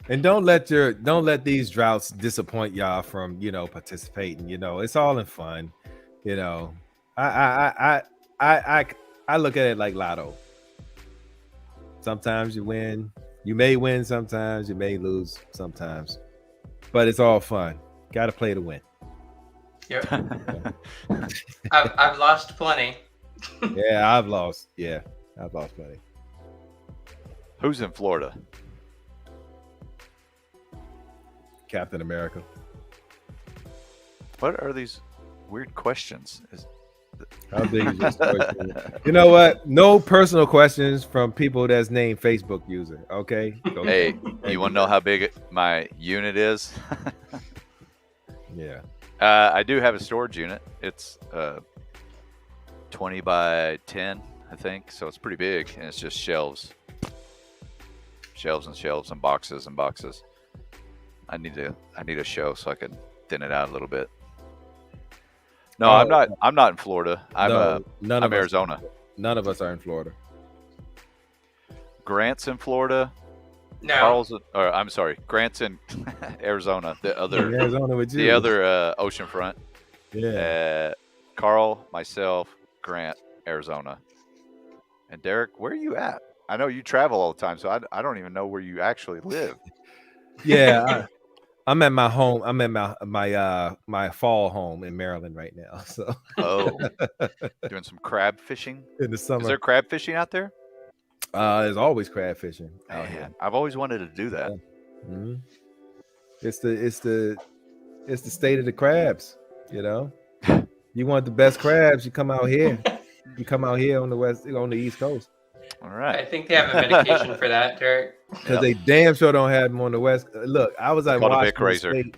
And don't let these droughts disappoint y'all from participating. It's all in fun. I look at it like lotto. Sometimes you win. You may win sometimes, you may lose sometimes. But it's all fun. Gotta play to win. Yep. I've lost plenty. Yeah, I've lost. Yeah, I've lost plenty. Who's in Florida? Captain America. What are these weird questions? How big is your question? You know what? No personal questions from people that's named Facebook user. Okay. Go Hey, ahead. you want to know how big my unit is? Yeah. I do have a storage unit. It's 20 by 10, I think. So it's pretty big, and it's just shelves and shelves and boxes and boxes. I need a show so I can thin it out a little bit. No, I'm not in Florida. I'm Arizona. None of us are in Florida. Grant's in Florida. No. Grant's in Arizona. The other Arizona with you. the other ocean front. Yeah. Carl, myself, Grant, Arizona. And Derek, where are you at? I know you travel all the time, so I don't even know where you actually live. Yeah. I'm at my home. I'm at my fall home in Maryland right now. So Doing some crab fishing. in the Is summer, there crab fishing out there? there's always crab fishing out here. Man, I've always wanted to do that. Mhm. It's the state of the crabs. You want the best crabs, you come out here. You come out here on the East Coast. All I right. think they have a medication for that, Derek. Because they damn sure don't have them on the West. Look, I was at Called a Vic Washington Razor. State.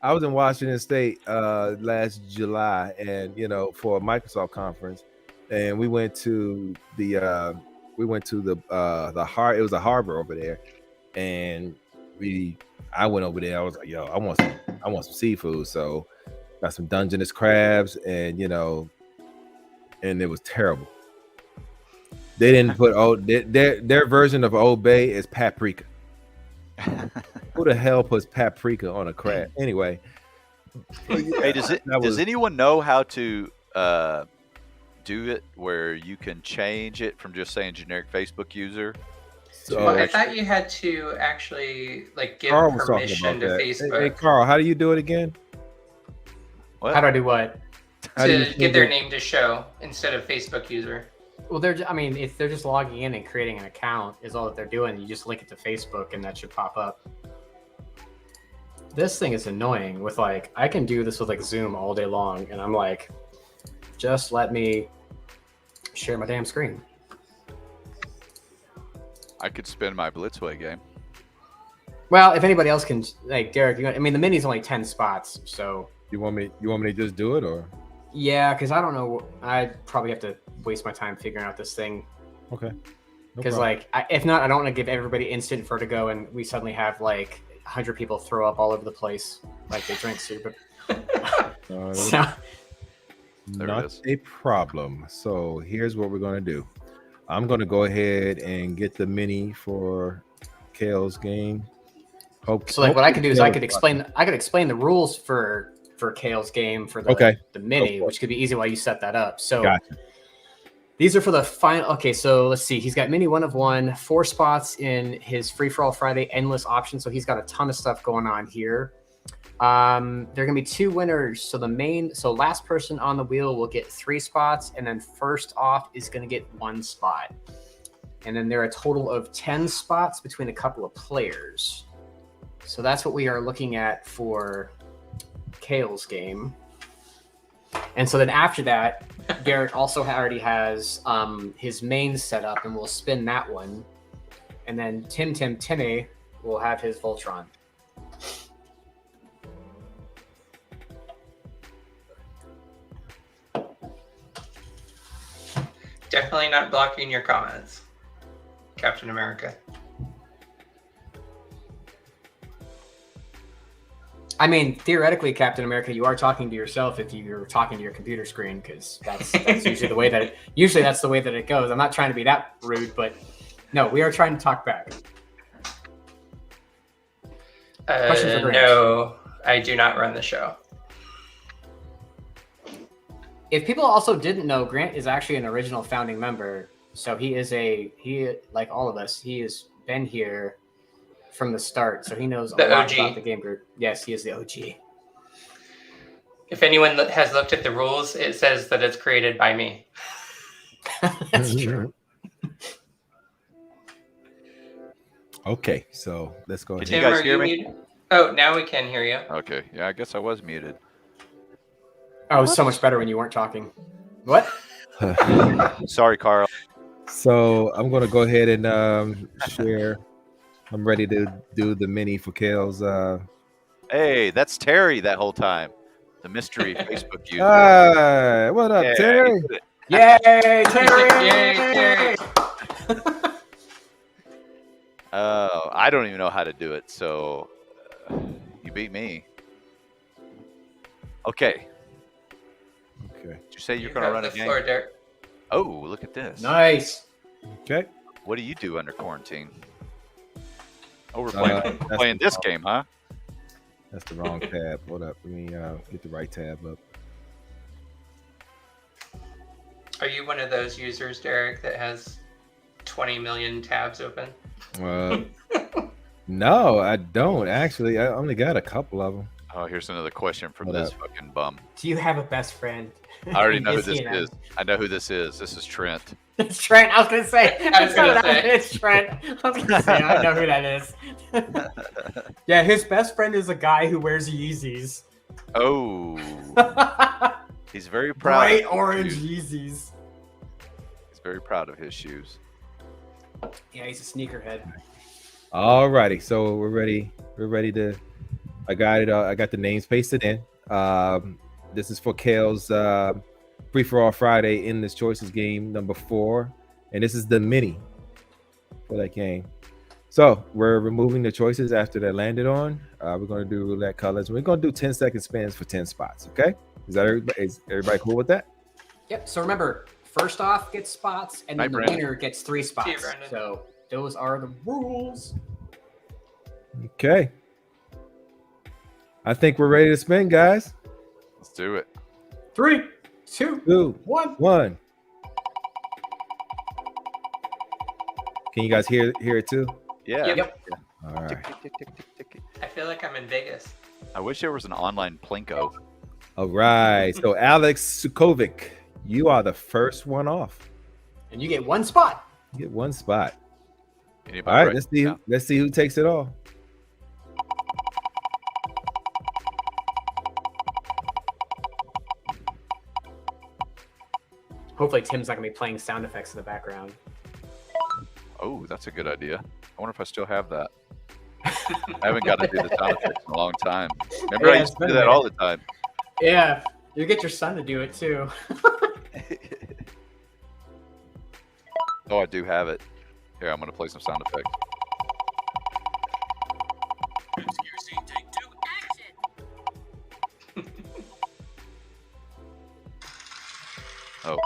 I was in Washington State last July, and for a Microsoft conference, and we went to the it was a harbor over there, and I went over there. I was like, yo, I want some seafood, so got some Dungeness crabs, and and it was terrible. They didn't put their version of Old Bay is paprika. Who the hell puts paprika on a crab? Anyway. Hey, does anyone know how to do it where you can change it from just saying generic Facebook user? So Well, I thought you had to actually like give Carl was talking permission about to that. Facebook Hey, Carl, how do you do it again? What? How do I do what? How do you to get their change it? name to show instead of Facebook user. Well, I mean, if they're just logging in and creating an account is all that they're doing. You just link it to Facebook and that should pop up. This thing is annoying with like, I can do this with like Zoom all day long. And I'm like, just let me share my damn screen. I could spin my Blitzway game. Well, if anybody else can, like Derek, I mean, the mini's only 10 spots. So You want me to just do it or? yeah, because I don't know. I'd probably have to waste my time figuring out this thing. Okay. No Because problem. like, if not, I don't want to give everybody instant vertigo and we suddenly have like 100 people throw up all over the place like they drink soup. So, There it Not is. a problem. So here's what we're gonna do. I'm gonna go ahead and get the mini for Kale's game. so like what I could do is I could Kale's explain the rules for Kale's game for the Okay. the mini, Go for it. which could be easy while you set that up. So Gotcha. these are for the final. Okay, so let's see. He's got mini 1 of 1, 4 spots in his free for all Friday endless option. So he's got a ton of stuff going on here. There are gonna be 2 winners. So last person on the wheel will get 3 spots, and then first off is gonna get 1 spot. And then there are a total of 10 spots between a couple of players. So that's what we are looking at for Kale's game. And so then after that, Garrett also already has his main set up, and we'll spin that one. And then Timmy will have his Voltron. Definitely not blocking your comments, Captain America. I mean, theoretically, Captain America, you are talking to yourself if you're talking to your computer screen, because that's usually the way that that's the way that it goes. I'm not trying to be that rude, but no, we are trying to talk back. Question for Grant. No, I do not run the show. If people also didn't know, Grant is actually an original founding member. So he like all of us, he has been here from the start. So he knows a The lot OG. about the game group. Yes, he is the OG. If anyone has looked at the rules, it says that it's created by me. That's true. Okay, so let's go Can ahead. you guys are hear me? muted? Oh, now we can hear you. Okay. Yeah, I guess I was muted. Oh, it was so much better when you weren't talking. What? Sorry, Carl. So I'm gonna go ahead and share. I'm ready to do the mini for Kale's. Hey, that's Terry that whole time. The mystery Facebook user. Hi, what up, Yeah, Terry? he did it. Yay, Terry! Yay, Terry! I don't even know how to do it, so you beat me. Okay. Okay. Did you say you're You going to have run the a game? floor, Derek. Oh, look at this. Nice. Okay. What do you do under quarantine? Oh, we're That's playing the this wrong- game, huh? That's the wrong tab. Hold up. Let me get the right tab up. Are you one of those users, Derek, that has 20 million tabs open? No, I don't actually. I only got a couple of them. Oh, here's another question from Hold this up. fucking bum. Do you have a best friend? I already know who Is this he an- is. I know who this is. This is Trent. It's Trent. I was gonna say. I was gonna say. It's Trent. I was gonna say. I know who that is. Yeah, his best friend is a guy who wears Yeezys. Oh, he's very proud. Bright of his orange shoes. Yeezys. He's very proud of his shoes. Yeah, he's a sneakerhead. Alrighty, so we're ready. We're ready to. I got it. I got the names pasted in. This is for Kale's free for all Friday endless choices game number 4, and this is the mini for that game. So we're removing the choices after they're landed on. We're going to do roulette colors. We're going to do 10-second spins for 10 spots. Okay, is everybody cool with that? Yep. So remember, first off gets spots, and Hi, then the Brandon. winner gets 3 spots. Brandon. So those are the rules. Okay. I think we're ready to spin, guys. Let's do it. 3, 2, 2, 1. 1. Can you guys hear it too? Yeah. Yep. All right. Tick, tick, tick, tick, tick, tick, tick. I feel like I'm in Vegas. I wish there was an online Plinko. All right. So Alex Sukovic, you are the first one off. And you get 1 spot. You get 1 spot. Anybody All right. right Let's see. now? Let's see who takes it all. Hopefully Tim's not going to be playing sound effects in the background. Oh, that's a good idea. I wonder if I still have that. I haven't got to do the sound effects in a long time. Remember, I Yeah, used it's to been do a that all the time. Yeah, you get your son to do it too. Oh, I do have it. Here, I'm going to play some sound effects. Oh.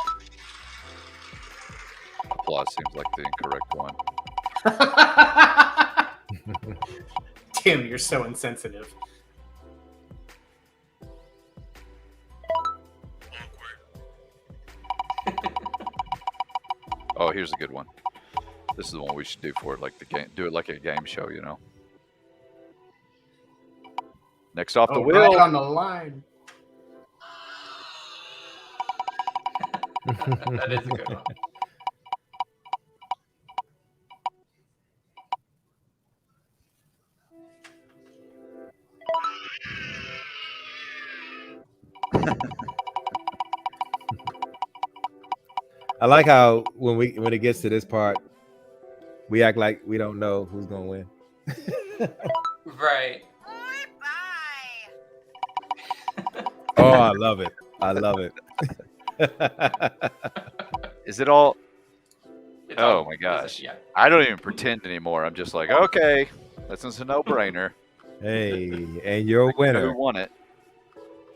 Applause seems like the incorrect one. Tim, you're so insensitive. Oh, here's a good one. This is the one we should do for it, like the game. Do it like a game show, you know. Next off the Oh, wheel. right on the line. That is a good one. I like how when it gets to this part, we act like we don't know who's gonna win. Right. Oh, I love it. I love it. Is it all? It's Oh all- my gosh. Yeah. I don't even pretend anymore. I'm just like, okay, this is a no-brainer. Hey, and your Who winner won it?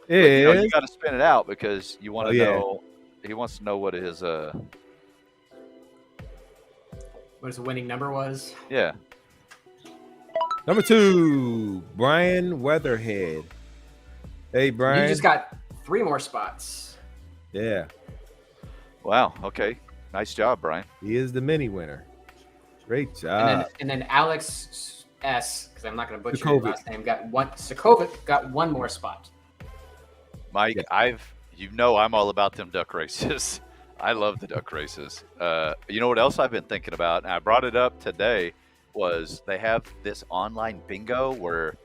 But, you know, is you got to spin it out because you want Oh, to yeah. know. He wants to know what his What his winning number was? yeah. number 2, Brian Weatherhead. Hey, Brian. You just got 3 more spots. Yeah, Wow. Okay. Nice job, Brian. he is the mini winner. Great job. And then Alex S, because I'm not going to butcher your Sukovic. last name, got one. Sukovic got 1 more spot. Mike, Yeah. I'm all about them duck races. I love the duck races. You know what else I've been thinking about? And I brought it up today. Was they have this online bingo where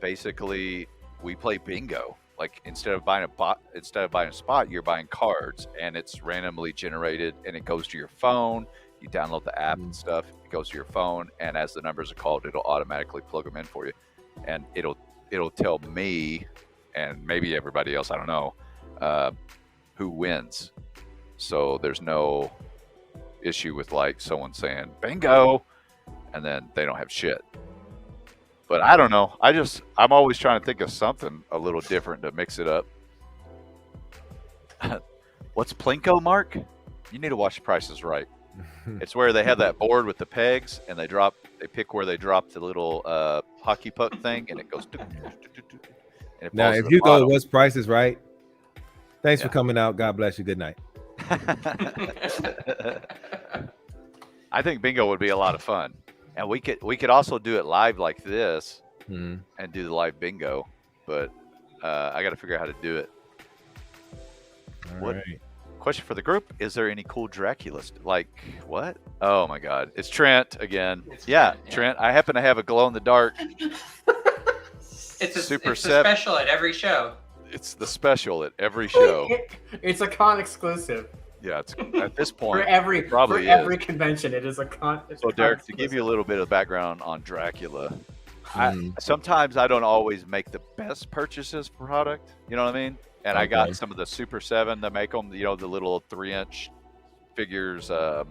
basically we play bingo. Like instead of buying a spot, you're buying cards, and it's randomly generated, and it goes to your phone. You download the app and stuff. It goes to your phone, and as the numbers are called, it'll automatically plug them in for you, and it'll tell me and maybe everybody else, I don't know, who wins. So there's no issue with like someone saying bingo and then they don't have shit. But I don't know. I'm always trying to think of something a little different to mix it up. What's Plinko, Mark? You need to watch The Price is Right. It's where they have that board with the pegs and they pick where they drop the little hockey puck thing and it goes. And it Now, falls to if the you go, bottom. what's Price is Right? Thanks Yeah. for coming out. God bless you. Good night. I think bingo would be a lot of fun, and we could also do it live like this Mhm. and do the live bingo. But I got to figure out how to do it. All What- right. Question for the group: is there any cool Draculas? Like what? Oh my God, it's Trent again. It's Yeah, Trent, yeah. Trent. I happen to have a glow in the dark. It's a Super it's a Sep- special at every show. It's the special at every show. It's a con exclusive Yeah, it's at this for point. every probably every convention. It is a con. it's So a con Derek, to give exclusive. you a little bit of background on Dracula, Mhm. sometimes I don't always make the best purchases for product. You know what I mean? And I Okay. got some of the Super 7 that make them, you know, the little 3-inch figures. What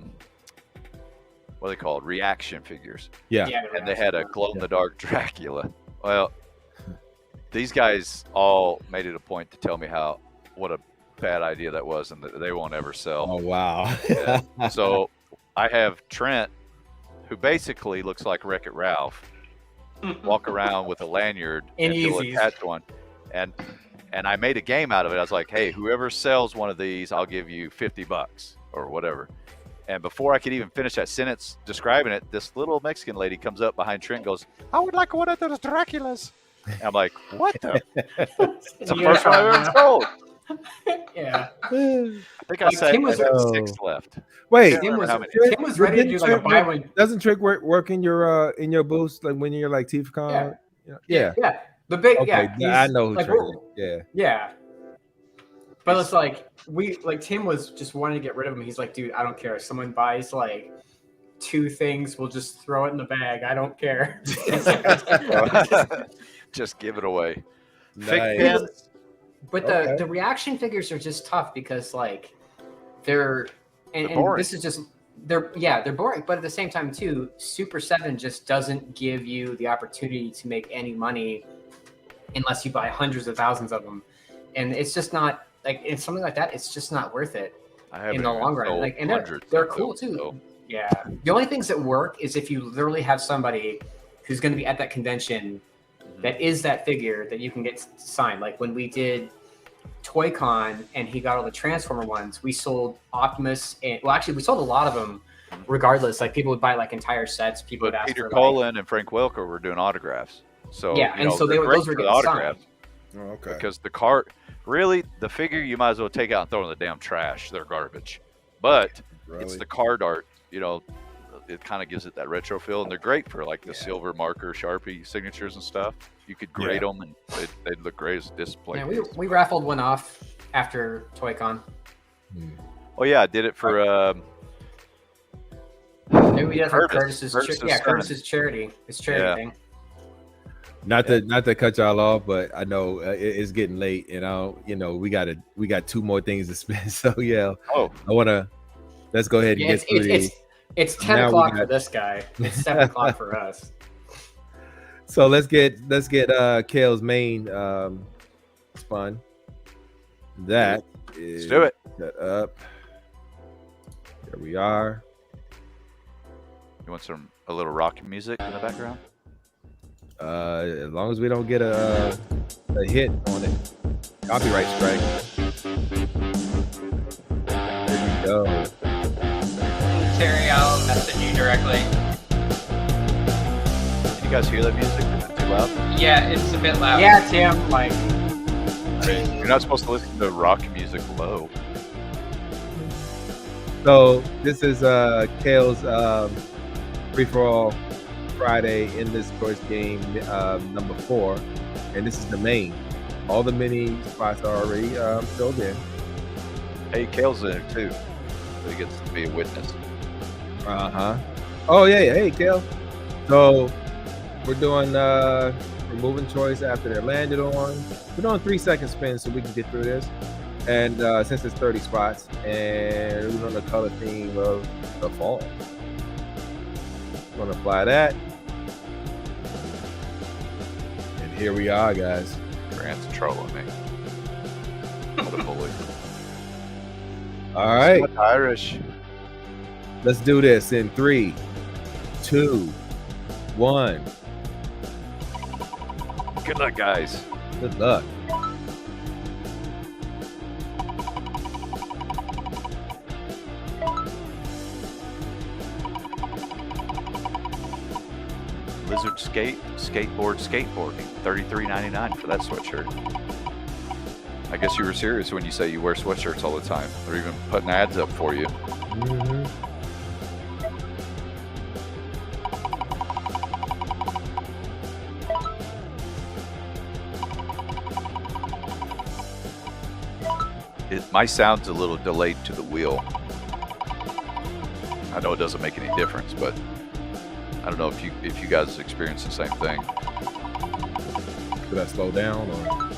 are they called? Reaction figures. Yeah. And they had a glow-in-the-dark Dracula. Well, these guys all made it a point to tell me what a bad idea that was and that they won't ever sell. Oh wow. Yeah. So I have Trent, who basically looks like Wreck-It Ralph, walk around with a lanyard In and he'll Yeezys. attach one. And I made a game out of it. I was like, hey, whoever sells one of these, I'll give you $50 or whatever. And before I could even finish that sentence describing it, this little Mexican lady comes up behind Trent and goes, I would like one of those Draculas. And I'm like, what the? It's the first one I've ever sold. Yeah. I think I Like, said Tim was- I had 6 left. Wait, Tim was, how many. Tim was ready to do like a buy one. Doesn't trick work in your boost like when you're like TFCon? Yeah. Yeah. The big, Okay, yeah. I know who like, Trick is. Yeah. Yeah. But it's like Tim was just wanting to get rid of him. He's like, dude, I don't care. If someone buys like 2 things, we'll just throw it in the bag. I don't care. Just give it away. Nice. Fig pins. But Okay. the reaction figures are just tough because like they're and boring. this is just they're boring, but at the same time too, Super 7 just doesn't give you the opportunity to make any money unless you buy hundreds of thousands of them. And it's just not like it's something like that, it's just not worth it in the long run. Like and they're cool too. So. Yeah. The only things that work is if you literally have somebody who's going to be at that convention that is that figure that you can get signed. Like when we did ToyCon and he got all the Transformer ones, we sold Optimus and we sold a lot of them regardless. Like people would buy like entire sets. People would ask Peter for Cullen and Frank Welker were doing autographs. So yeah, and so those were getting signed. Oh, okay. Because the cart, really, the figure you might as well take out and throw in the damn trash. They're garbage. But it's the card art, it kind of gives it that retro feel, and they're great for like the silver marker Sharpie signatures and stuff. You could grade them, and they'd look great as a display. Yeah, we raffled one off after ToyCon. Oh yeah, I did it for Maybe we did it for Curtis's charity. His charity thing. Not to cut y'all off, but I know it's getting late, and we got 2 more things to spend. So yeah, let's go ahead and get through these. It's 10 o'clock for this guy. It's 7 o'clock for us. So let's get Kale's main spun. That is let's do it. Set up. There we are. You want a little rock music in the background? As long as we don't get a hit on it. Copyright strike. There we go. Terry, I'll message you directly. Can you guys hear that music? Is it too loud? Yeah, it's a bit loud. Yeah, Tim, like You're not supposed to listen to rock music low. So this is Kale's free for all Friday in this choice game number 4, and this is the main. All the mini spots are already filled in. Hey, Kale's in there too, so he gets to be a witness. Oh yeah. Hey, Kale. So we're doing removing choice after they're landed on. We're doing 3-second spins so we can get through this. And since it's 30 spots, and we're on the color theme of the fall. Gonna apply that. And here we are, guys. Grant's trolling me. What a bully. All right. Not Irish. Let's do this in 3, 2, 1. Good luck, guys. Good luck. Lizard skateboarding, $33.99 for that sweatshirt. I guess you were serious when you say you wear sweatshirts all the time. They're even putting ads up for you. Mm-hmm. My sound's a little delayed to the wheel. I know it doesn't make any difference, but I don't know if you guys experience the same thing. Should I slow down or?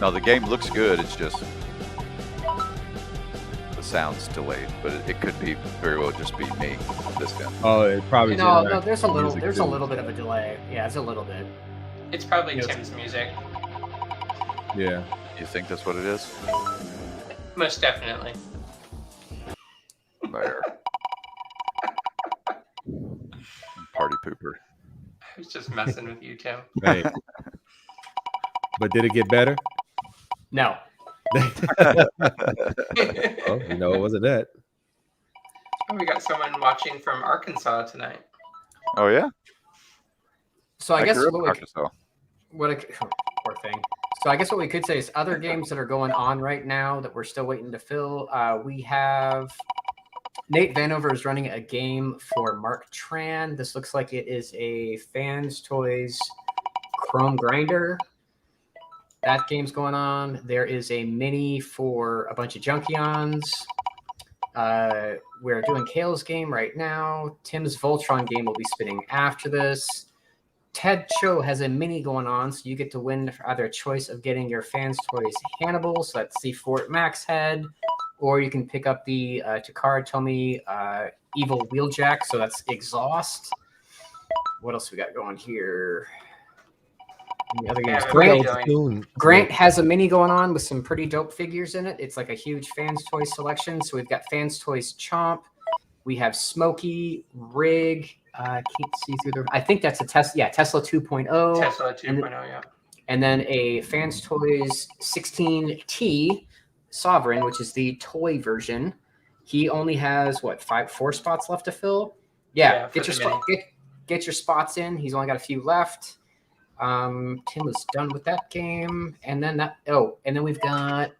No, the game looks good. It's just the sound's delayed, but it could be very well just be me on this gun. Oh, it probably. No, there's a little bit of a delay. Yeah, it's a little bit. It's probably Tim's music. Yeah. You think that's what it is? Most definitely. There. party pooper. I was just messing with you, Tim. Right. But did it get better? No. Oh, you know, it wasn't that. Oh, we got someone watching from Arkansas tonight. Oh yeah. So I guess grew up in what Arkansas. poor thing. So I guess what we could say is other games that are going on right now that we're still waiting to fill. We have Nate Vanover is running a game for Mark Tran. This looks like it is a Fans Toys Chrome Grinder. That game's going on. There is a mini for a bunch of Junkions. We're doing Kale's game right now. Tim's Voltron game will be spinning after this. Ted Cho has a mini going on, so you get to win for either a choice of getting your Fans Toys Hannibal, so that's the Fort Max head, or you can pick up the Takara Tomy Evil Wheeljack, so that's Exhaust. What else we got going here? Any other games? Grant has a mini going on with some pretty dope figures in it. It's like a huge Fans Toys selection. So we've got Fans Toys Chomp. We have Smokey, Rig. I can't see through the. I think that's a Tesla. Yeah, Tesla 2.0. Tesla 2.0, yeah. And then a Fans Toys 16T Sovereign, which is the toy version. He only has what 4 spots left to fill. Yeah, get your spots in. He's only got a few left. Tim was done with that game, and then and then we've got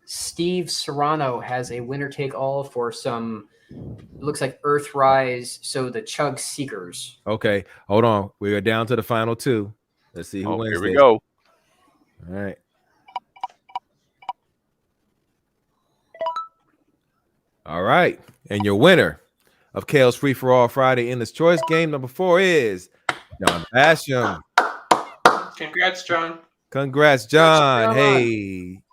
Steve Serrano has a winner take all for some. It looks like Earthrise, so the Chug Seekers. Okay, hold on. We are down to the final 2. Let's see who wins. Here we go. All right. All right. And your winner of Kale's Free for All Friday Endless Choice game number 4 is John Basham. Congrats, John. Congrats, John. Hey,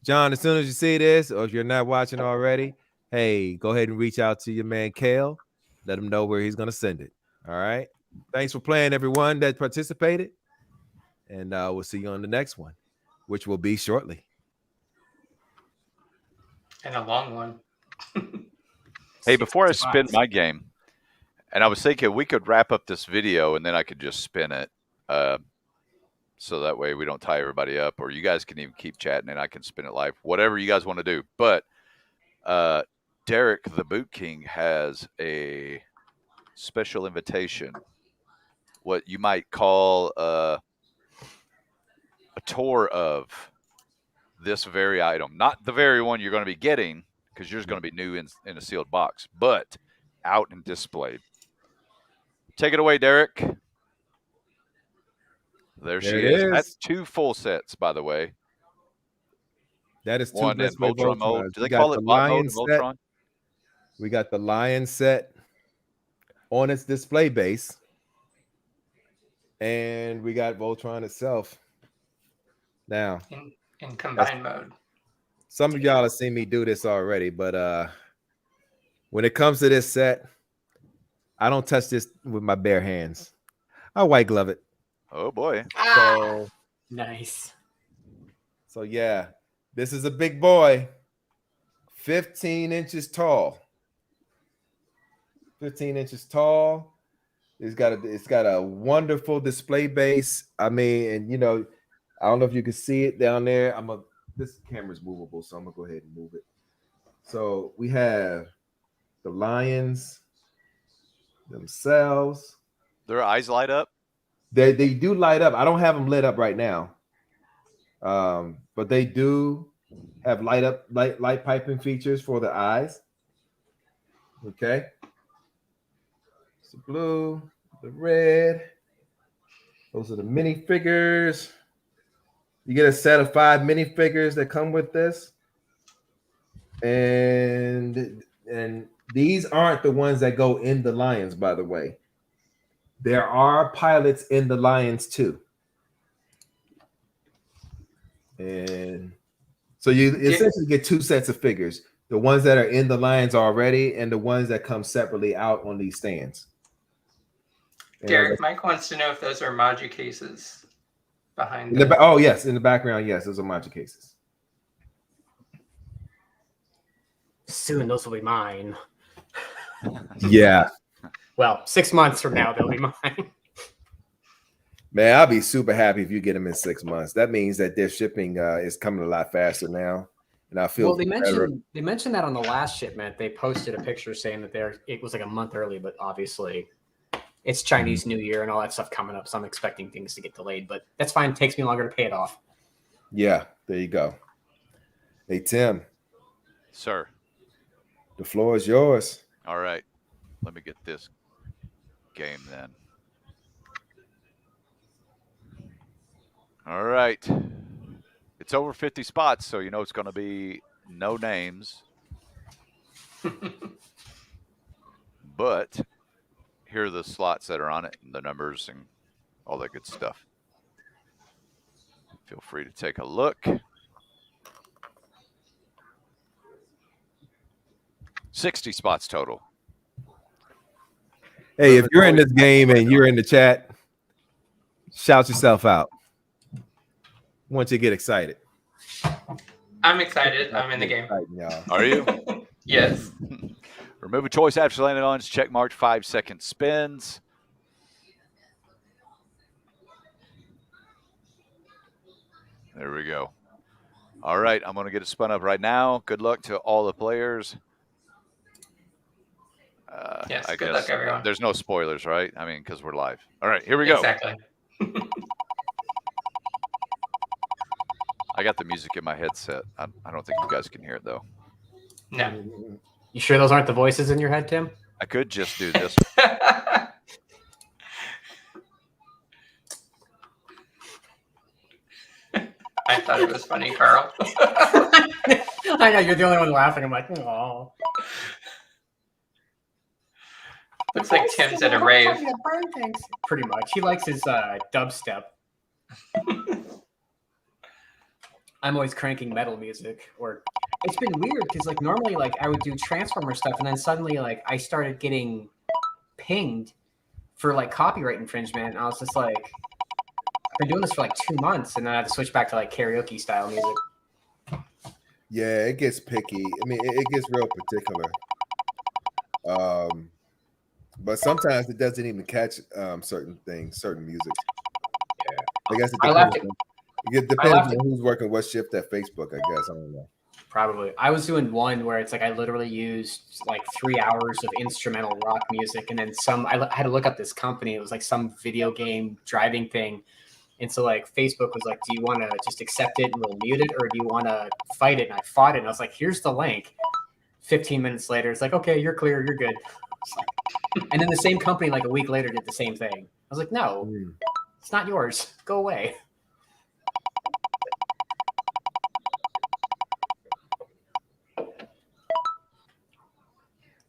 John, as soon as you see this, or if you're not watching already, hey, go ahead and reach out to your man Kale. Let him know where he's going to send it. All right. Thanks for playing, everyone that participated. And we'll see you on the next one, which will be shortly. And a long one. Hey, before I spin my game, and I was thinking we could wrap up this video and then I could just spin it. So that way we don't tie everybody up, or you guys can even keep chatting and I can spin it live, whatever you guys want to do. But Derek, the Boot King, has a special invitation, what you might call a tour of this very item. Not the very one you're going to be getting, because yours is going to be new in a sealed box, but out and displayed. Take it away, Derek. There she is. That's 2 full sets, by the way. That is 2 one in Voltron mode. Do they call it bot mode in Voltron? We got the Lion set on its display base. And we got Voltron itself. Now, in combined mode. Some of y'all have seen me do this already, but when it comes to this set, I don't touch this with my bare hands. I white glove it. Oh boy. So nice. So yeah, this is a big boy, 15 inches tall. 15 inches tall. It's got a wonderful display base. I mean, and you know, I don't know if you can see it down there. This camera's movable, so I'm gonna go ahead and move it. So we have the lions themselves. Their eyes light up. They do light up. I don't have them lit up right now, but they do have light piping features for the eyes. Okay, it's the blue, the red. Those are the minifigures. You get a set of 5 minifigures that come with this, and these aren't the ones that go in the lions, by the way. There are pilots in the lions too. And so you essentially get 2 sets of figures. The ones that are in the lions already and the ones that come separately out on these stands. Derek, Mike wants to know if those are Maji cases behind them. Oh, yes. In the background, yes. Those are Maji cases. Soon those will be mine. Yeah. Well, 6 months from now, they'll be mine. Man, I'll be super happy if you get them in 6 months. That means that their shipping is coming a lot faster now, and I feel Well, they better. mentioned that on the last shipment. They posted a picture saying that it was like a month early, but obviously it's Chinese New Year and all that stuff coming up, so I'm expecting things to get delayed. But that's fine. It takes me longer to pay it off. Yeah, there you go. Hey, Tim. Sir. The floor is yours. All right. Let me get this game then. All right. It's over 50 spots, so you know it's going to be no names. But here are the slots that are on it, and the numbers and all that good stuff. Feel free to take a look. 60 spots total. Hey, if you're in this game and you're in the chat, shout yourself out. Once you get excited. I'm excited. I'm in the game. Are you? Yes. Remove a choice after landing on. Check marked 5-second spins. There we go. All right, I'm going to get it spun up right now. Good luck to all the players. Yes, I good guess luck, everyone. there's no spoilers, right? I mean, because we're live. All right, here we go. Exactly. I got the music in my headset. I don't think you guys can hear it, though. No. You sure those aren't the voices in your head, Tim? I could just do this. I thought it was funny, Carl. I know, you're the only one laughing. I'm like, oh. Looks like Tim's at a rave. Pretty much. He likes his dubstep. I'm always cranking metal music. Or it's been weird because like normally like I would do Transformer stuff and then suddenly like I started getting pinged for like copyright infringement. And I was just like, I've been doing this for like 2 months and then I had to switch back to like karaoke style music. Yeah, it gets picky. I mean, it gets real particular. But sometimes it doesn't even catch certain things, certain music. Yeah, I guess it depends on who's working what shift at Facebook. I guess I don't know. Probably. I was doing one where it's like I literally used like 3 hours of instrumental rock music, and then some. I had to look up this company. It was like some video game driving thing, and so like Facebook was like, "Do you want to just accept it and we'll mute it, or do you want to fight it?" And I fought it, and I was like, "Here's the link." 15 minutes later, it's like, "Okay, you're clear, you're good." And then the same company like a week later did the same thing. I was like, "No, it's not yours. Go away."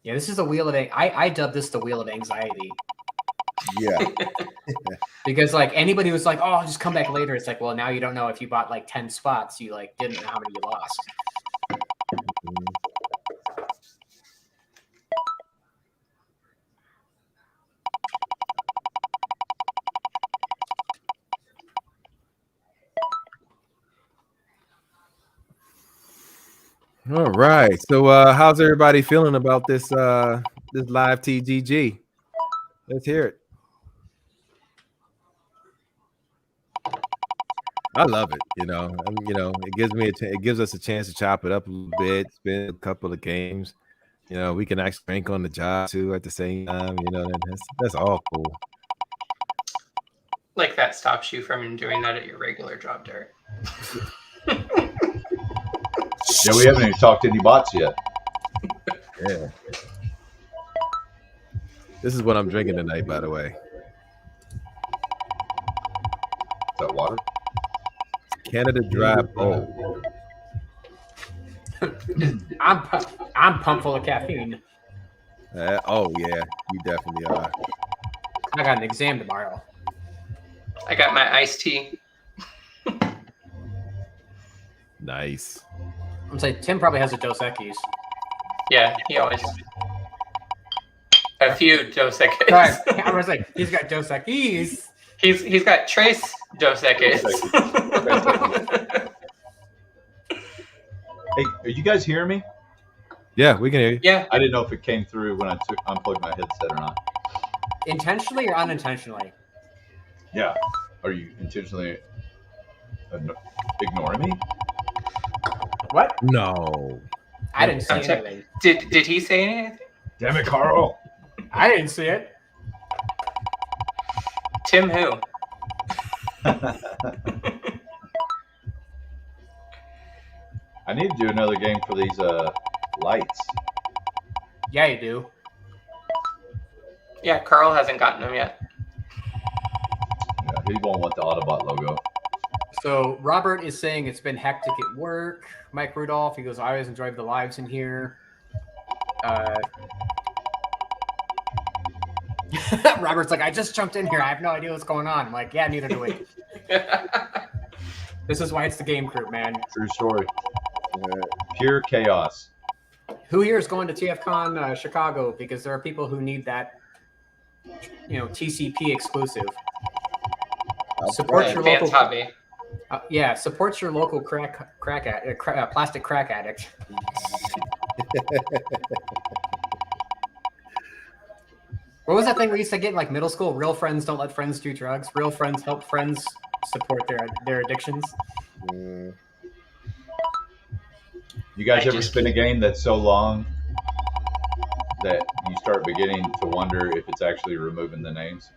Yeah, this is the wheel of I dubbed this the wheel of anxiety. Yeah. Because like anybody was like, "Oh, I'll just come back later." It's like, well, now you don't know if you bought like 10 spots, you like didn't know how many you lost. All right. So how's everybody feeling about this this live TGG? Let's hear it. I love it. It gives us a chance to chop it up a little bit, spin a couple of games. We can actually rank on the job too at the same time. That's all cool. Like that stops you from doing that at your regular job, Derek. Yeah, we haven't even talked to any bots yet. Yeah. This is what I'm drinking tonight, by the way. Is that water? Canada Dry Bowl. I'm pumped full of caffeine. Oh yeah, you definitely are. I got an exam tomorrow. I got my iced tea. Nice. I'm saying Tim probably has a Dos Equis. Yeah, he always a few Dos Equis. Right. I was like, he's got Dos Equis. He's got Trace Dos Equis. Hey, are you guys hearing me? Yeah, we can hear you. Yeah. I didn't know if it came through when I unplugged my headset or not. Intentionally or unintentionally? Yeah. Are you intentionally ignoring me? What? No. I didn't see Tim- anything. Did he say anything? Damn it, Carl. I didn't see it. Tim who? I need to do another game for these lights. Yeah, you do. Yeah, Carl hasn't gotten them yet. Yeah, he won't want the Autobot logo. So Robert is saying it's been hectic at work. Mike Rudolph, he goes, I always enjoyed the lives in here. Robert's like, I just jumped in here. I have no idea what's going on. I'm like, yeah, neither do we. This is why it's the game group, man. True story. Pure chaos. Who here is going to TFCon Chicago? Because there are people who need that, TCP exclusive. Support your Fans local. hobby. Yeah, support your local plastic crack addict. What was that thing we used to get in like middle school? Real friends don't let friends do drugs. Real friends help friends support their addictions. Mm. You guys I ever just- spin a game that's so long that you start beginning to wonder if it's actually removing the names?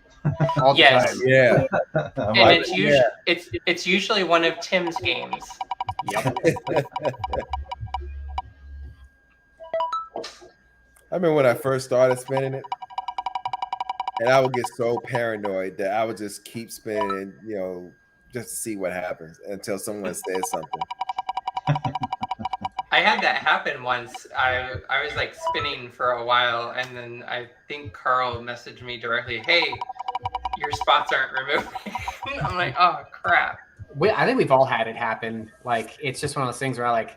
All the Yes. time. Yeah. I'm And like, it's usually it's usually one of Tim's games. Yep. I remember when I first started spinning it, and I would get so paranoid that I would just keep spinning, just to see what happens until someone says something. I had that happen once. I was like spinning for a while, and then I think Carl messaged me directly, "Hey, your spots aren't removed." I'm like, "Oh crap." I think we've all had it happen. Like, it's just one of those things where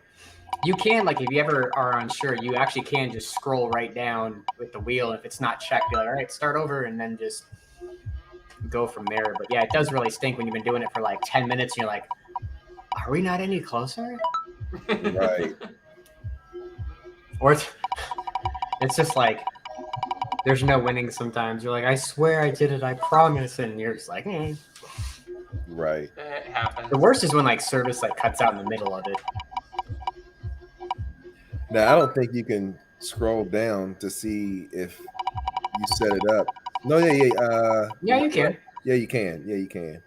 you can, like, if you ever are unsure, you actually can just scroll right down with the wheel. If it's not checked, be like, all right, start over, and then just go from there. But yeah, it does really stink when you've been doing it for like 10 minutes and you're like, are we not any closer? Right. Or it's just like, there's no winning sometimes. You're like, I swear I did it, I promise. And you're just like, Right. It happens. The worst is when like service like cuts out in the middle of it. Now, I don't think you can scroll down to see if you set it up. No, yeah. Yeah, you can. Yeah, you can. Yeah, you can.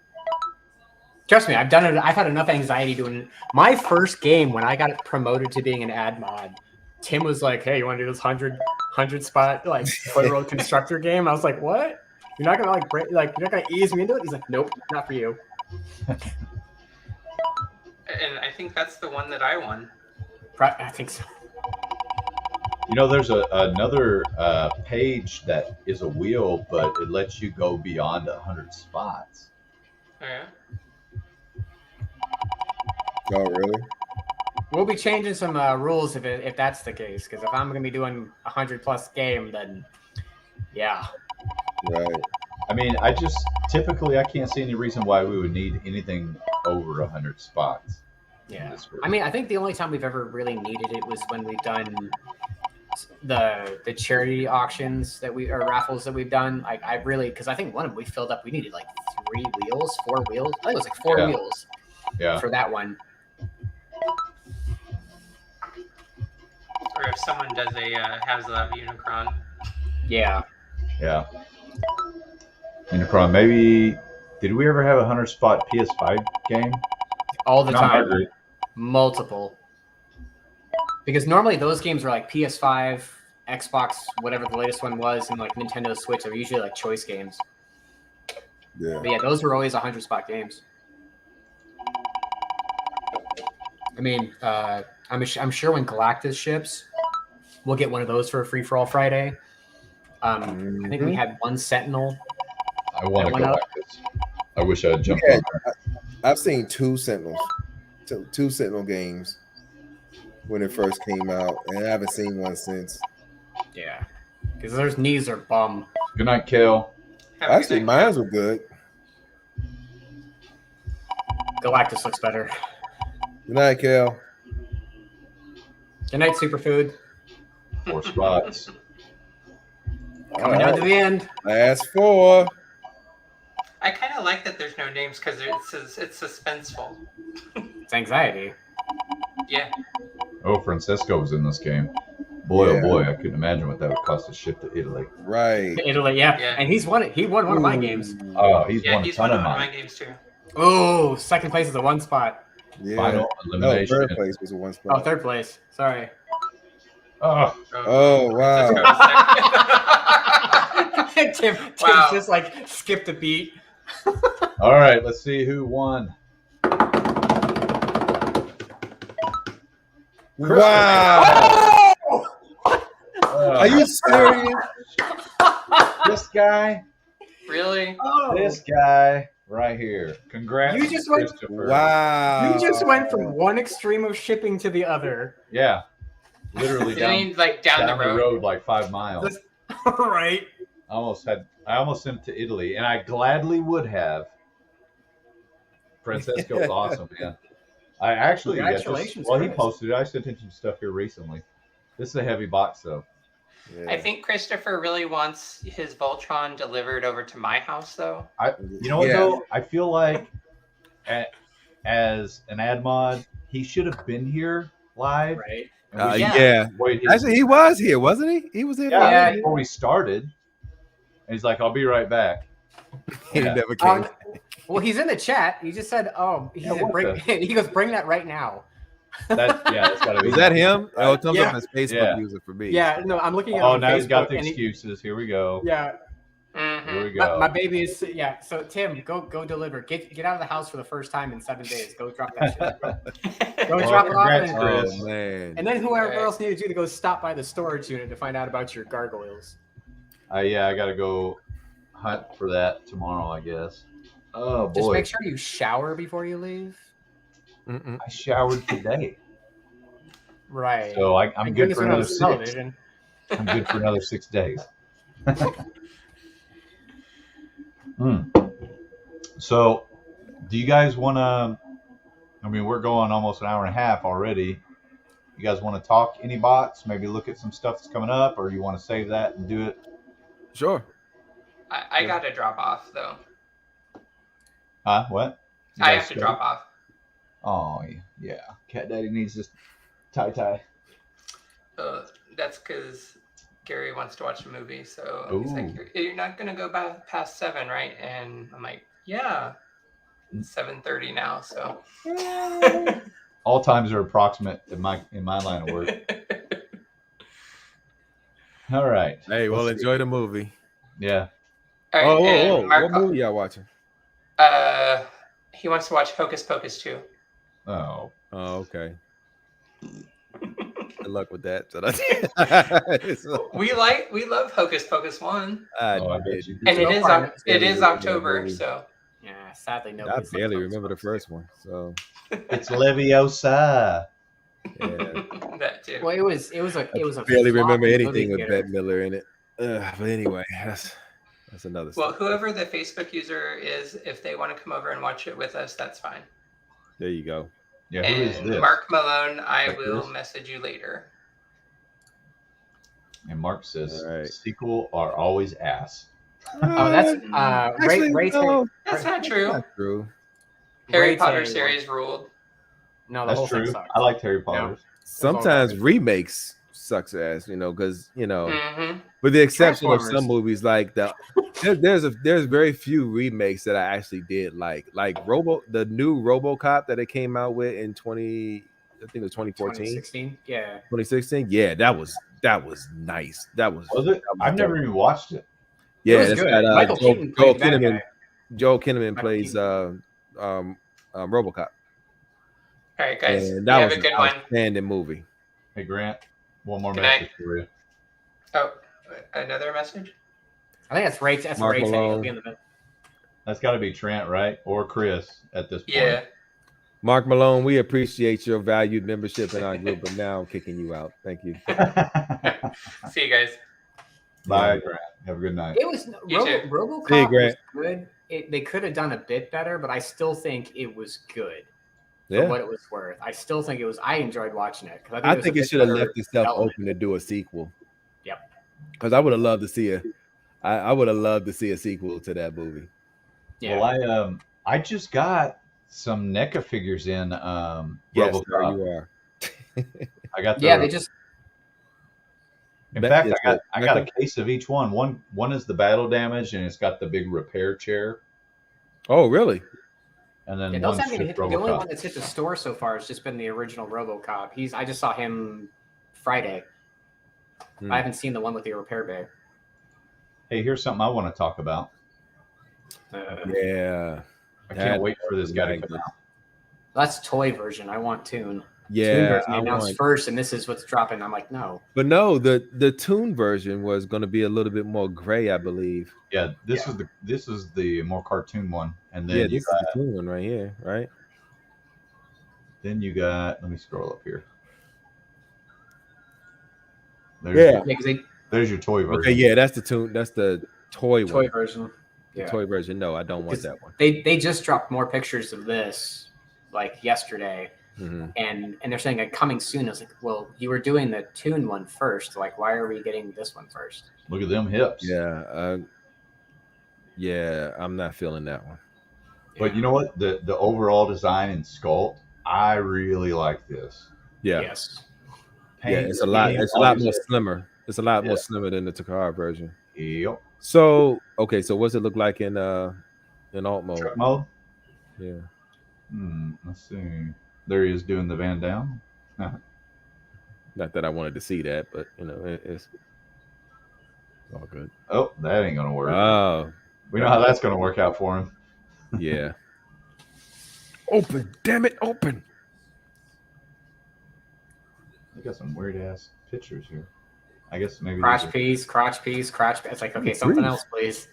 Trust me, I've done it. I've had enough anxiety doing it. My first game, when I got promoted to being an ad mod, Tim was like, hey, you want to do this 100 spot like toy road constructor game? I was like, what? You're not gonna like break, like you're not gonna ease me into it? He's like, nope, not for you. And I think that's the one that I won. I think so. there's another page that is a wheel, but it lets you go beyond 100 spots. Oh, yeah. Oh, really? We'll be changing some rules if that's the case. Because if I'm gonna be doing 100+ game, then yeah. Right. I mean, typically I can't see any reason why we would need anything over 100 spots. Yeah. I mean, I think the only time we've ever really needed it was when we've done the charity auctions or raffles that we've done. Like, because I think one of them we filled up. We needed like 4 wheels. I think it was like 4 wheels. Yeah. For that one. Or if someone does a Haslab Unicron. Yeah. Yeah. Unicron, maybe. Did we ever have a 100 spot PS5 game? All the Not time. Margaret. Multiple. Because normally those games were like PS5, Xbox, whatever the latest one was, and like Nintendo Switch. They're usually like choice games. Yeah. But yeah, those were always 100 spot games. I mean, I'm sure when Galactus ships, we'll get one of those for a free for all Friday. I think we had one Sentinel. I want to That go went like this. I wish I had jumped Yeah. on there. I've seen 2 Sentinels, two Sentinel games when it first came out, and I haven't seen one since. Yeah, because those knees are bum. Good night, Kale. Have a good Actually, night. mine were good. Galactus looks better. Good night, Kel. Good night, Superfood. 4 spots. Coming down to the end. Last 4. I kind of like that there's no names because it's suspenseful. It's anxiety. Yeah. Oh, Francisco was in this game. Boy, Yeah. oh boy, I couldn't imagine what that would cost to ship to Italy. Right. Italy, yeah. Yeah. And he's won it. He won one of my games. Oh, he's Yeah, won a he's ton one of of my mine. games too. Oh, second place is a 1 spot. Yeah. Final No, elimination. third place was a 1 Oh, spot. third place. Sorry. Oh, Oh, wow. Tim Wow. just like skipped a beat. all right. Let's see who won. Wow. Oh, Are you serious? this guy? Really? Oh, This guy right here. Congrats, You just went- Christopher. Wow. you just went from one extreme of shipping to the other. Yeah, literally You down, mean like down the road? like 5 miles. This- Right. I almost sent it to Italy, and I gladly would have. Francesco's awesome, man. I actually, Congratulations, well, he Chris. posted it. I sent him some stuff here recently. This is a heavy box, though. Yeah. I think Christopher really wants his Voltron delivered over to my house, though. You know what, Yeah. though? I feel like as an ad mod, he should have been here live. Right. And we Yeah. Yeah. waited Actually, he was here, wasn't he? He was here. yeah, Yeah. before we started. And he's like, I'll be right back. He Yeah. never came. Well, he's in the chat. He just said, "Oh, he Yeah, said, what bring." the- He goes, "Bring that right now." That's got to be. Was that him? Oh, it comes Yeah. up as Facebook Yeah. user for me. Yeah, no, I'm looking at. it Oh, on now he's got Facebook, the and he- excuses. Here we go. Yeah, Here we Mhm. go. my baby is. Yeah, so Tim, go deliver. Get out of the house for the first time in 7 days. Go drop that shit. Go Well, drop it off, congrats, and, Chris. Oh man. and then whoever Right. else needed you to go stop by the storage unit to find out about your gargoyles. Yeah, I got to go hunt for that tomorrow, I guess. Oh, boy. Just make sure you shower before you leave. Mm-mm. I showered today. Right. So I'm And good bring for us another another 6. television. I'm good for another 6 days. So, do you guys want to? I mean, we're going almost an hour and a half already. You guys want to talk any bots? Maybe look at some stuff that's coming up, or you want to save that and do it? Sure. I got to drop off though. Huh? What? You I guys have to go? drop off. Oh yeah. Cat Daddy needs this tie. That's because Gary wants to watch a movie, so he's like, Ooh. "You're not gonna go past 7, right?" And I'm like, "Yeah." It's 7:30 now, so. All times are approximate in my line of work. All right. Hey, well, Let's see. enjoy the movie. Yeah. All right, Oh, and whoa. Mark, What movie y'all watching? he wants to watch Hocus Pocus 2. Oh. Oh, okay. Good luck with that. We love Hocus Pocus 1, I I did. bet you do. and So it far, is that October, movie. so Yeah, sadly, I nobody. barely remember the first one. So, It's Leviosa. yeah. that too. Well, it was a Barely remember floppy anything movie with theater. Bette Miller in it. But anyway, that's another Well, story. whoever the Facebook user is, if they want to come over and watch it with us, that's fine. There you go. Yeah, who is And this? Mark Malone, I Like will this? message you later. And Mark says, All right. sequel are always ass. Oh, that's Actually, Ray. no, That's not true. not true. Harry Ray Potter Tay- series ruled. No, the That's whole thing true. sucked. I liked Harry Potter. Sometimes garbage. remakes sucks ass, because Mm-hmm. with the exception of Transformers. some movies, like there's very few remakes that I actually did like the new RoboCop that it came out with in I think it was 2014, 2016. Yeah. 2016. Yeah, that was nice. That was Was it? I've never even watched it. yeah. was That's good. got, Michael Keaton played the bad guy. Joel Kinnaman Michael plays RoboCop, All right, guys. and You that have was a good an one. outstanding movie. Hey, Grant, one more Good message night. for you. Oh, another message? I think that's Ray. That's Mark Ray. Tay. Malone. He'll be in the middle. That's got to be Trent, right? Or Chris at this point. Yeah. Mark Malone, we appreciate your valued membership in our group, but now I'm kicking you out. Thank you. See you guys. Bye, Grant. Have a good night. It was You too. RoboCop See you, was Grant. good. They could have done a bit better, but I still think it was good for Yeah, what it was worth. I still think it was. I enjoyed watching it because I think it should have left itself development. open to do a sequel. Yep. Because I would have loved to see I would have loved to see a sequel to that movie. Yeah. Well, I just got some NECA figures in Yes, sir, RoboCop. you are. I got the. Yeah, they just In fact, Yes, I got a case of each one. One is the battle damage, and it's got the big repair chair, Oh, really? and then those one's haven't even just hit. The only RoboCop. one that's hit the store so far has just been the original RoboCop. I just saw him Friday. I haven't seen the one with the repair bay. Hey, here's something I want to talk about. Yeah. I can't wait for this guy to Magnet. come out. That's toy version. I want Toon. Toon Yeah, version I announced want. first, and this is what's dropping. I'm like, no. But no, the Toon version was going to be a little bit more gray, I believe. Yeah, this is the more cartoon one, and then Yeah, you this is got, the Toon one right here, right? then you got. Let me scroll up here. Yeah. Yeah, because There's your toy version. Okay, yeah, that's the Toon. That's the toy toy one. version. The Yeah. toy version. No, I don't want that one. They just dropped more pictures of this like yesterday, Mhm. and they're saying like coming soon. I was like, well, you were doing the Toon one first. Like, why are we getting this one first? Look at them hips. Yeah, yeah, I'm not feeling that one. But you know what? The overall design and sculpt, I really like this. Yeah, Yes. yeah, Paint it's a lot. scheme, It's a lot more obviously- slimmer. It's a lot more Yeah. slimmer than the Takara version. Yep. So okay, so what's it look like in alt mode? Truck mode. Yeah, Let's see. There he is doing the Van Dam. not that I wanted to see that, but you know, it's all good. Oh, that ain't gonna work. Oh, We know how that's gonna work out for him. yeah. Open, damn it, open. They got some weird ass pictures here. I guess maybe Crotch these are- piece, crotch piece, crotch piece. It's like, okay, Good something grief. else, please.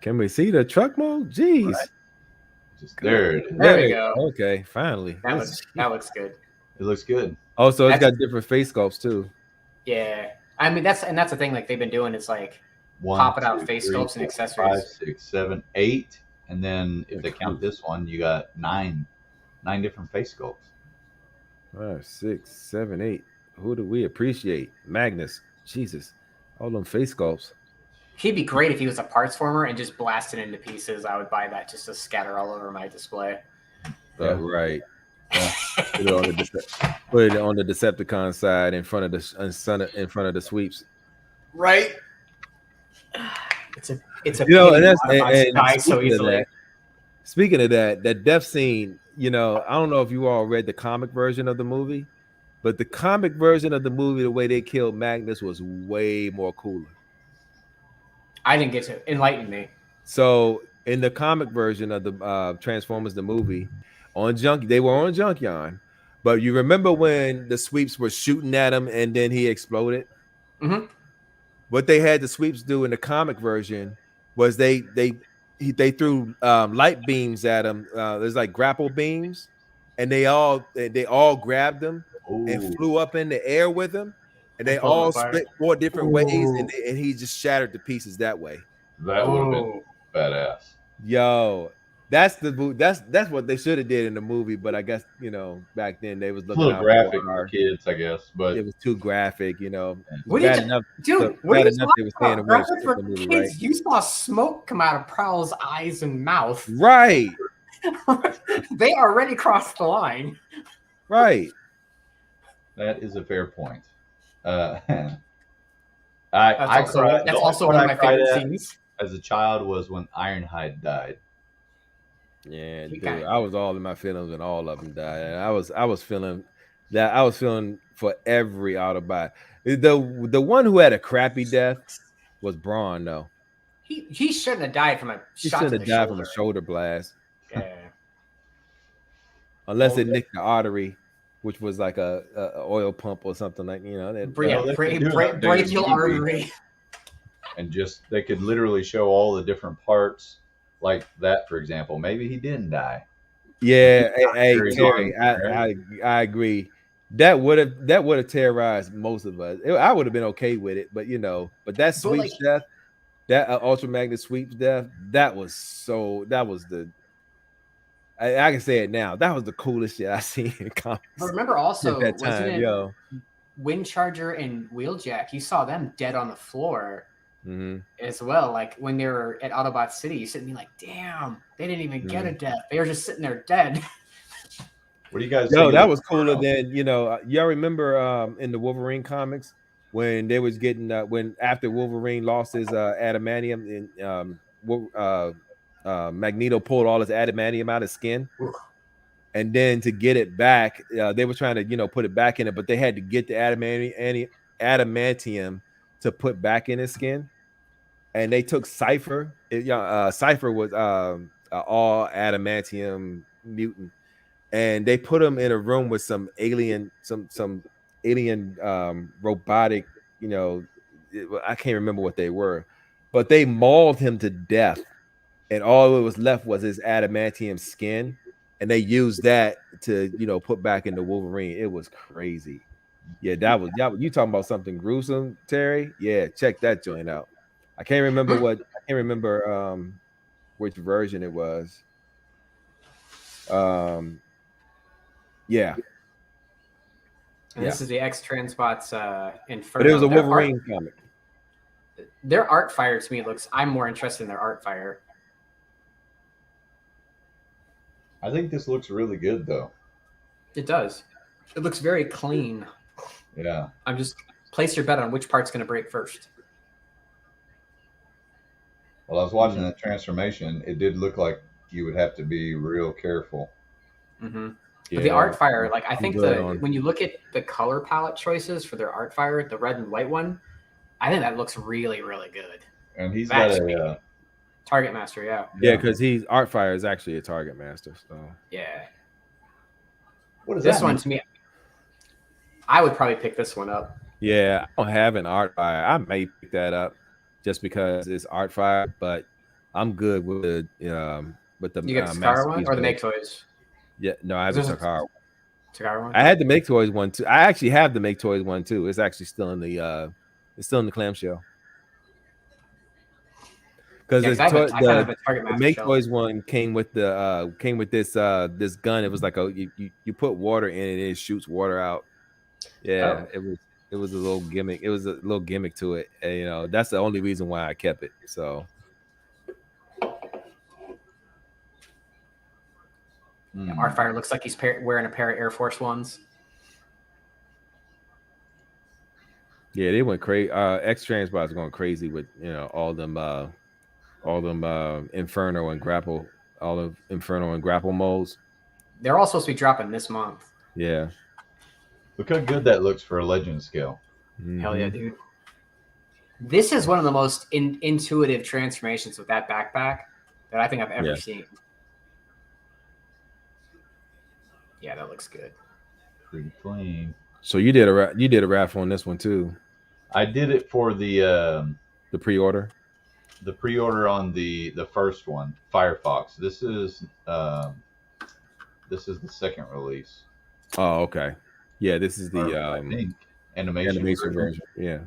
Can we see the truck mode? Jeez. Right. just there. It is. There we go. Okay, finally. That looks good. It looks good. Oh, so it's That's- got different face sculpts too. Yeah. I mean, that's the thing. Like they've been doing is like One, Popping out 2, face 3, sculpts and 4, accessories. 5, 6, 7, 8, and then if they count this one, you got nine different face sculpts. 5, 6, 7, 8. Who do we appreciate? Magnus. Jesus. All them face sculpts. he'd be great if he was a parts former and just blasted into pieces. I would buy that just to scatter all over my display. Yeah. Right. Yeah. Put it on the Decepticon side in front of the sweeps. Right. It's a You know, and pity that's to modify and Sky so speaking of easily. that, speaking of that death scene, you know, I don't know if you all read the comic version of the movie, but the comic version of the movie, the way they killed Magnus was way more cooler. I didn't get to enlighten me. So in the comic version of the Transformers the movie, they were on Junkyard, but you remember when the sweeps were shooting at him and then he exploded? Mhm. What they had the sweeps do in the comic version was they threw light beams at him. There's like grapple beams, and they all grabbed him and Ooh, flew up in the air with him, and they And pulled him all apart. split 4 different ways, and Ooh. he just shattered to pieces that way. that would have been Oh, badass. Yo, that's what they should have did in the movie, but I guess you know back then they was A looking little out graphic for for our- kids, I guess, but it was too graphic, you know. What Bad did you- enough, dude, so what are bad you enough they was talking staying about? away Graphic from for the movie, kids. right? You saw smoke come out of Prowl's eyes and mouth. Right, They already crossed the line. right. that is a fair point. That's also one of my favorite scenes. as a child was when Ironhide died. Yeah, You dude, got- I was all in my feelings when all of them died. And I was feeling that. I was feeling for every Autobot. The one who had a crappy death was Braun, though. He shouldn't have died from a He shot should to have the died shoulder. from a shoulder blast, Yeah. unless Well, it nicked the artery, which was like a oil pump or something like that. Yeah, they could do that brachial during artery. And just they could literally show all the different parts, like that, for example. Maybe he didn't die. Yeah, hey Very Terry, long, I agree. That would have terrorized most of us. I would have been okay with it, but that sweeps death, that Ultra Magnet sweeps death, that was the. I can say it now. That was the coolest shit I seen in comics But remember also, at that wasn't time, it yo. Windcharger and Wheeljack? You saw them dead on the floor. as well. Like when they were at Autobot City, you sit and be like, damn, they didn't even get a death. They were just sitting there dead. What do you guys Yo, think? that was cooler than y'all remember in the Wolverine comics when they was getting when after Wolverine lost his adamantium and Magneto pulled all his adamantium out of his skin, and then to get it back, they were trying to put it back in it, but they had to get the adamantium to put back in his skin, and they took Cypher. Cypher was all adamantium mutant, and they put him in a room with some alien robotic, I can't remember what they were, but they mauled him to death, and all that was left was his adamantium skin, and they used that to put back into Wolverine. It was crazy. Yeah, that was you talking about something gruesome, Terry. Yeah, check that joint out. I can't remember which version it was. Yeah. And this is the X Transbots Inferno. But it was a Wolverine comic. Their art fire to me I'm more interested in their art fire. I think this looks really good though. It does. It looks very clean. Yeah. I'm just place your bet on which part's going to break first. Well, I was watching that transformation. It did look like you would have to be real careful. Mm-hmm. But the art fire, like I think when you look at the color palette choices for their art fire, the red and white one, I think that looks really, really good. And he's got a Target Master, yeah. Yeah, because art fire is actually a Target Master. So yeah. What is this one to me? I would probably pick this one up. Yeah, I don't have an art fire. I may pick that up just because it's art fire, but I'm good with the You get the Takara one or the Make Toys? Yeah, no, I have the Takara one. I had the Make Toys one too. I actually have the Make Toys one too. It's actually still in the clamshell. Because the Make Toys one came with this gun. It was like you put water in it and it shoots water out. Yeah, it was a little gimmick. It was a little gimmick to it. And, that's the only reason why I kept it. So Artfire looks like he's wearing a pair of Air Force Ones. Yeah, they went crazy. X Transbots going crazy with all them Inferno and Grapple, all of Inferno and Grapple molds. They're all supposed to be dropping this month. Yeah. Look how good that looks for a Legend scale. Mm-hmm. Hell yeah, dude. This is one of the most intuitive transformations with that backpack that I think I've ever seen. Yeah, that looks good. Pretty clean. So you did a raffle on this one too. I did it for the pre-order. The pre-order on the first one, Firefox. This is the second release. Oh, okay. Yeah, this is the I think animation version. Yeah.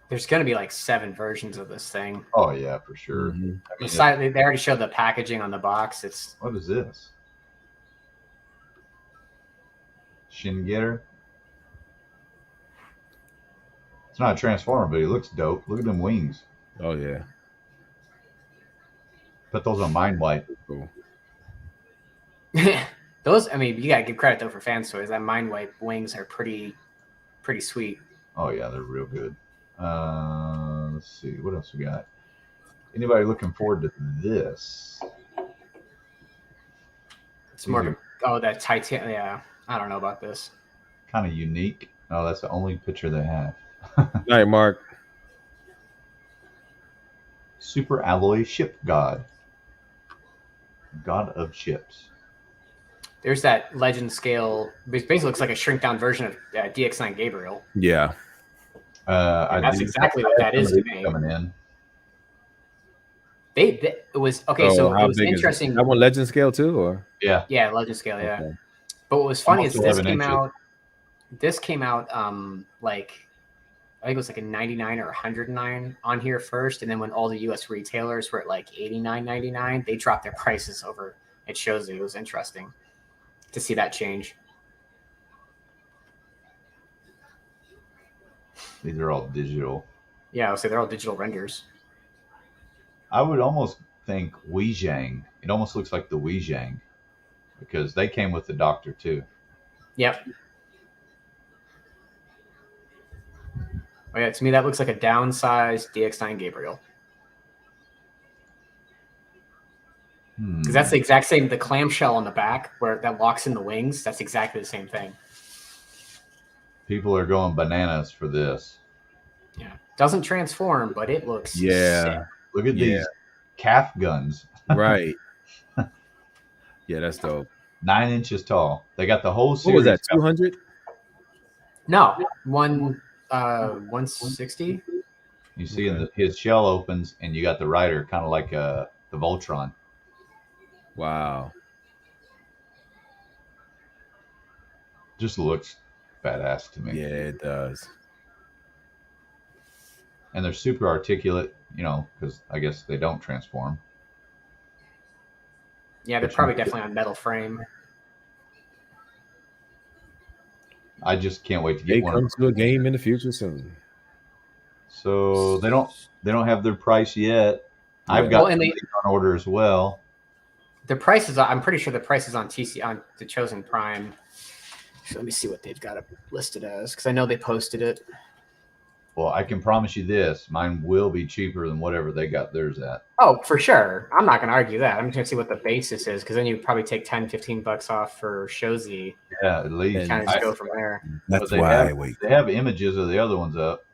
There's going to be like 7 versions of this thing. Oh yeah, for sure. Mm-hmm. I mean, they already showed the packaging on the box. What is this? Shin Getter. It's not a Transformer, but he looks dope. Look at them wings. Oh yeah. Put those on Mind Wipe. Cool. Those, I mean, you gotta give credit though for Fan Toys. That Mind Wipe wings are pretty sweet. Oh yeah, they're real good. Let's see, what else we got? Anybody looking forward to this? It's more of that Titan. Yeah, I don't know about this. Kind of unique. Oh, that's the only picture they have. All right, Mark. Super Alloy Ship God. God of Ships. There's that Legend scale. It basically looks like a shrink down version of DX9 Gabriel. Yeah. That's exactly what that is to me. Coming in. It was okay. So it was interesting. That one Legend scale too, or yeah, Legend scale, yeah. Okay. But what was funny is this came out like I think it was like a 99 or 109 on here first, and then when all the U.S. retailers were at like 89.99, they dropped their prices over. It shows it was interesting to see that change. These are all digital. Yeah, I'll say they're all digital renders. I would almost think Weezhang. It almost looks like the Weezhang because they came with the Doctor too. Yep. Oh yeah, to me that looks like a downsized DX9 Gabriel. Because that's the exact same. The clamshell on the back where that locks in the wings. That's exactly the same thing. People are going bananas for this. Yeah, doesn't transform, but it looks sick. Yeah. Look at these calf guns. Right. Yeah, that's dope. 9 inches tall. They got the whole What series. was that? 200? No, 160. You see his shell opens, and you got the rider, kind of like the Voltron. Wow. Just looks badass to me. Yeah, it does. And they're super articulate, because I guess they don't transform. Yeah, they're probably definitely on metal frame. I just can't wait to get one. They come to a game in the future soon. So they don't have their price yet. Yeah. I've got Well, and on order as well. The price is. I'm pretty sure the price is on on the Chosen Prime. So let me see what they've got it listed as, because I know they posted it. Well, I can promise you this: mine will be cheaper than whatever they got theirs at. Oh, for sure. I'm not going to argue that. I'm just going to see what the basis is, because then you probably take 10, 15 bucks off for Shozi. Yeah, at least. And Kind of just go from there. That's But why I wait. They have images of the other ones up.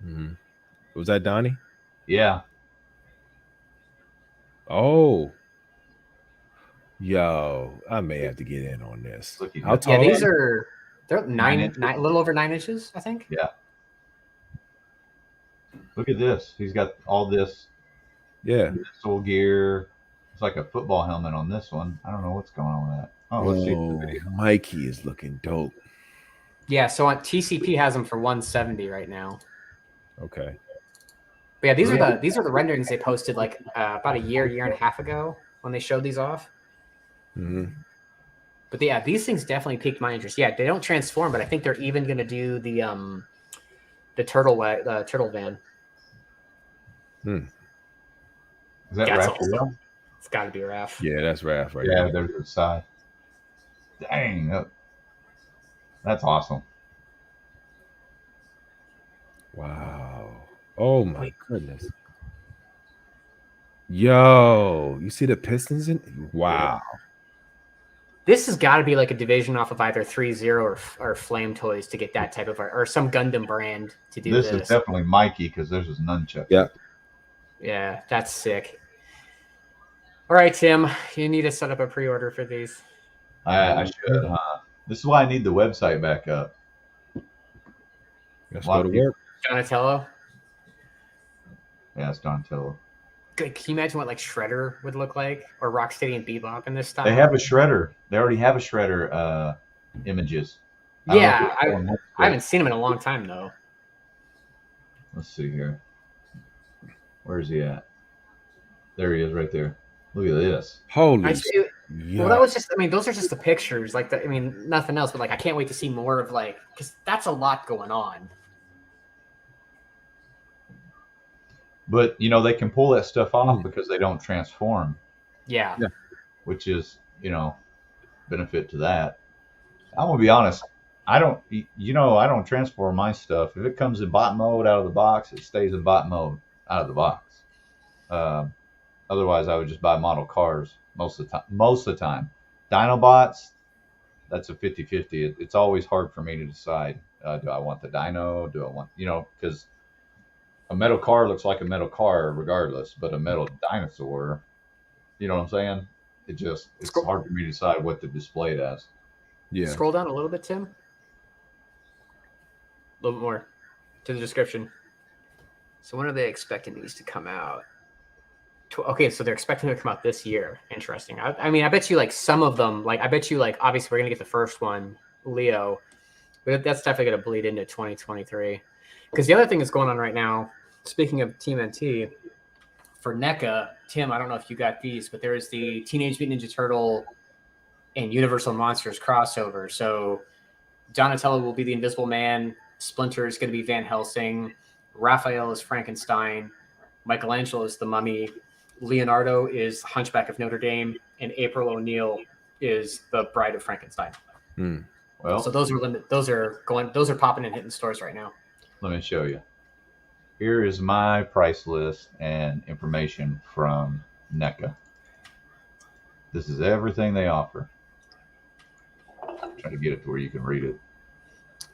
Mm-hmm. Was that Donnie? Yeah. Oh. Yo, I may have to get in on this. How tall? Yeah, these are they're nine, a little over 9 inches, I think. Yeah. Look at this. He's got all this. Yeah. Missile gear. It's like a football helmet on this one. I don't know what's going on with that. Oh, let's see the video. Mikey is looking dope. Yeah, so on TCP has them for 170 right now. Okay. But yeah, these are the renderings they posted like about a year and a half ago when they showed these off. Mm-hmm. But yeah, these things definitely piqued my interest. Yeah, they don't transform, but I think they're even going to do the turtle van. Is that Yeah, Raphael? It's got to be Raph. Yeah, that's Raph right Yeah, there. there's the side. Dang, that's awesome. Wow. Oh my goodness. Yo, you see the pistons in? Wow. This has got to be like a division off of either 3-0 or Flame Toys to get that type of or some Gundam brand to do this. This is definitely Mikey because there's his nunchuck. Yeah. Yeah, that's sick. All right, Tim, you need to set up a pre-order for these. I should. This is why I need the website back up. Let's go to work. Donatello. Yeah, it's Donatello. Good. Can you imagine what like Shredder would look like, or Rocksteady and Bebop in this style? They have a Shredder. They already have a Shredder images. Yeah, I haven't seen him in a long time though. Let's see here. Where's he at? There he is, right there. Look at this. Holy. Yeah. Well, that was just. I mean, those are just the pictures. Like, nothing else. But like, I can't wait to see more of because that's a lot going on. But they can pull that stuff off because they don't transform. Yeah. Which is benefit to that. I'm gonna be honest. I don't transform my stuff. If it comes in bot mode out of the box, it stays in bot mode out of the box. Otherwise, I would just buy model cars most of the time. Dinobots, that's a 50-50. It's always hard for me to decide. Do I want the dino? Do I want because a metal car looks like a metal car regardless, but a metal dinosaur, you know what I'm saying? It's hard for me to decide what to display it as. Yeah. Scroll down a little bit, Tim. A little bit more to the description. So when are they expecting these to come out? Okay, so they're expecting them to come out this year. Interesting. I mean, I bet you some of them, obviously we're going to get the first one, Leo, but that's definitely going to bleed into 2023. Because the other thing that's going on right now, speaking of Team NT, for NECA, Tim, I don't know if you got these, but there is the Teenage Mutant Ninja Turtle and Universal Monsters crossover. So Donatello will be the Invisible Man. Splinter is going to be Van Helsing. Raphael is Frankenstein. Michelangelo is the Mummy. Leonardo is Hunchback of Notre Dame, and April O'Neil is the Bride of Frankenstein. Well, So those are limited. Those are popping and hitting stores right now. let me show you. Here is my price list and information from NECA. This is everything they offer. Try to get it to where you can read it.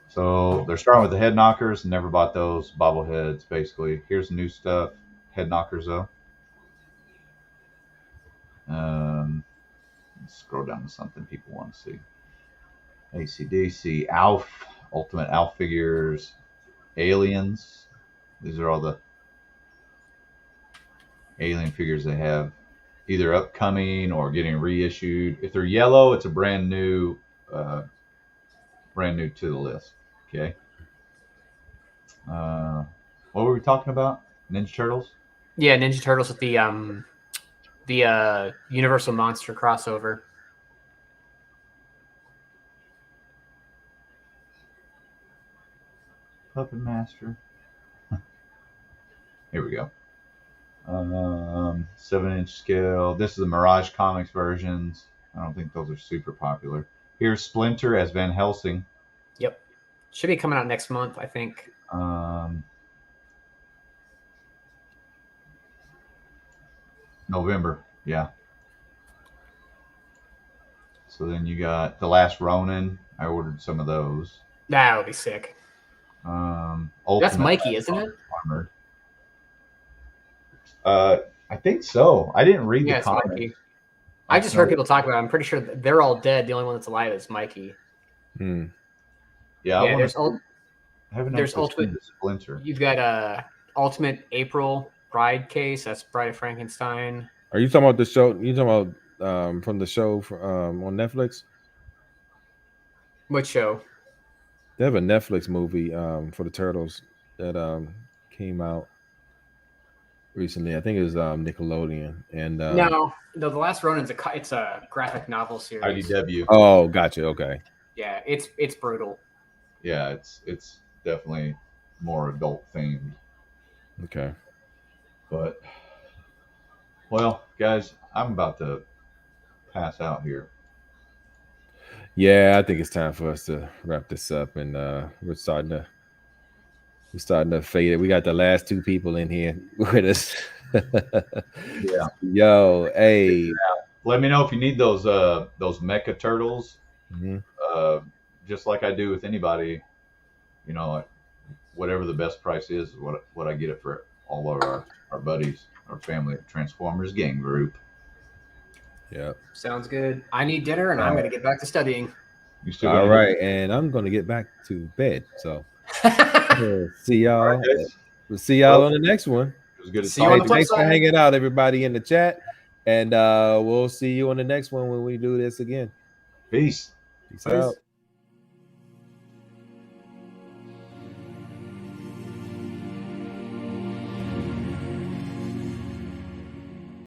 So they're starting with the head knockers. Never bought those bobbleheads. Basically, here's the new stuff. Head knockers though. Let's scroll down to something people want to see. ACDC, Alf, Ultimate Alf figures, Aliens. These are all the Alien figures they have either upcoming or getting reissued. If they're yellow, it's a brand new to the list. Okay. What were we talking about? Ninja Turtles? Yeah, Ninja Turtles with the Universal Monster crossover. Puppet Master. Here we go. 7-inch scale. This is the Mirage Comics versions. I don't think those are super popular. Here's Splinter as Van Helsing. Yep. Should be coming out next month, I think. November. Yeah. So then you got The Last Ronin. I ordered some of those. That would be sick. That's Ultimate Mikey, isn't it? Armored. I think so. I didn't read Yeah, the it's comics. Mikey. I just heard people talk about it. I'm pretty sure they're all dead. The only one that's alive is Mikey. Yeah, Yeah, there's Ultimate Splinter. You've got Ultimate April Bride case. That's Bride of Frankenstein. Are you talking about the show? You talking about from the show on Netflix? What show? They have a Netflix movie for the Turtles that came out recently. I think it was Nickelodeon. And No, The Last Ronin's it's a graphic novel series. IDW. Oh, gotcha. Okay. Yeah, it's brutal. Yeah, it's definitely more adult themed. Okay. But well, guys, I'm about to pass out here. Yeah, I think it's time for us to wrap this up, and we're starting to fade it. We got the last two people in here with us. Yeah. Yo, hey. Let me know if you need those Mecha Turtles. Mhm. Just like I do with anybody, you know, whatever the best price is what I get it for all of our buddies, our family Transformers gang group. Yeah. Sounds good. I need dinner, and I'm going to get back to studying. You still All right, and I'm going to get back to bed. So see y'all. All right, guys. We'll see y'all on the next one. It was good to See you talk on to the you. flip Thanks for side. hanging out, everybody in the chat, and we'll see you on the next one when we do this again. Peace. Peace out.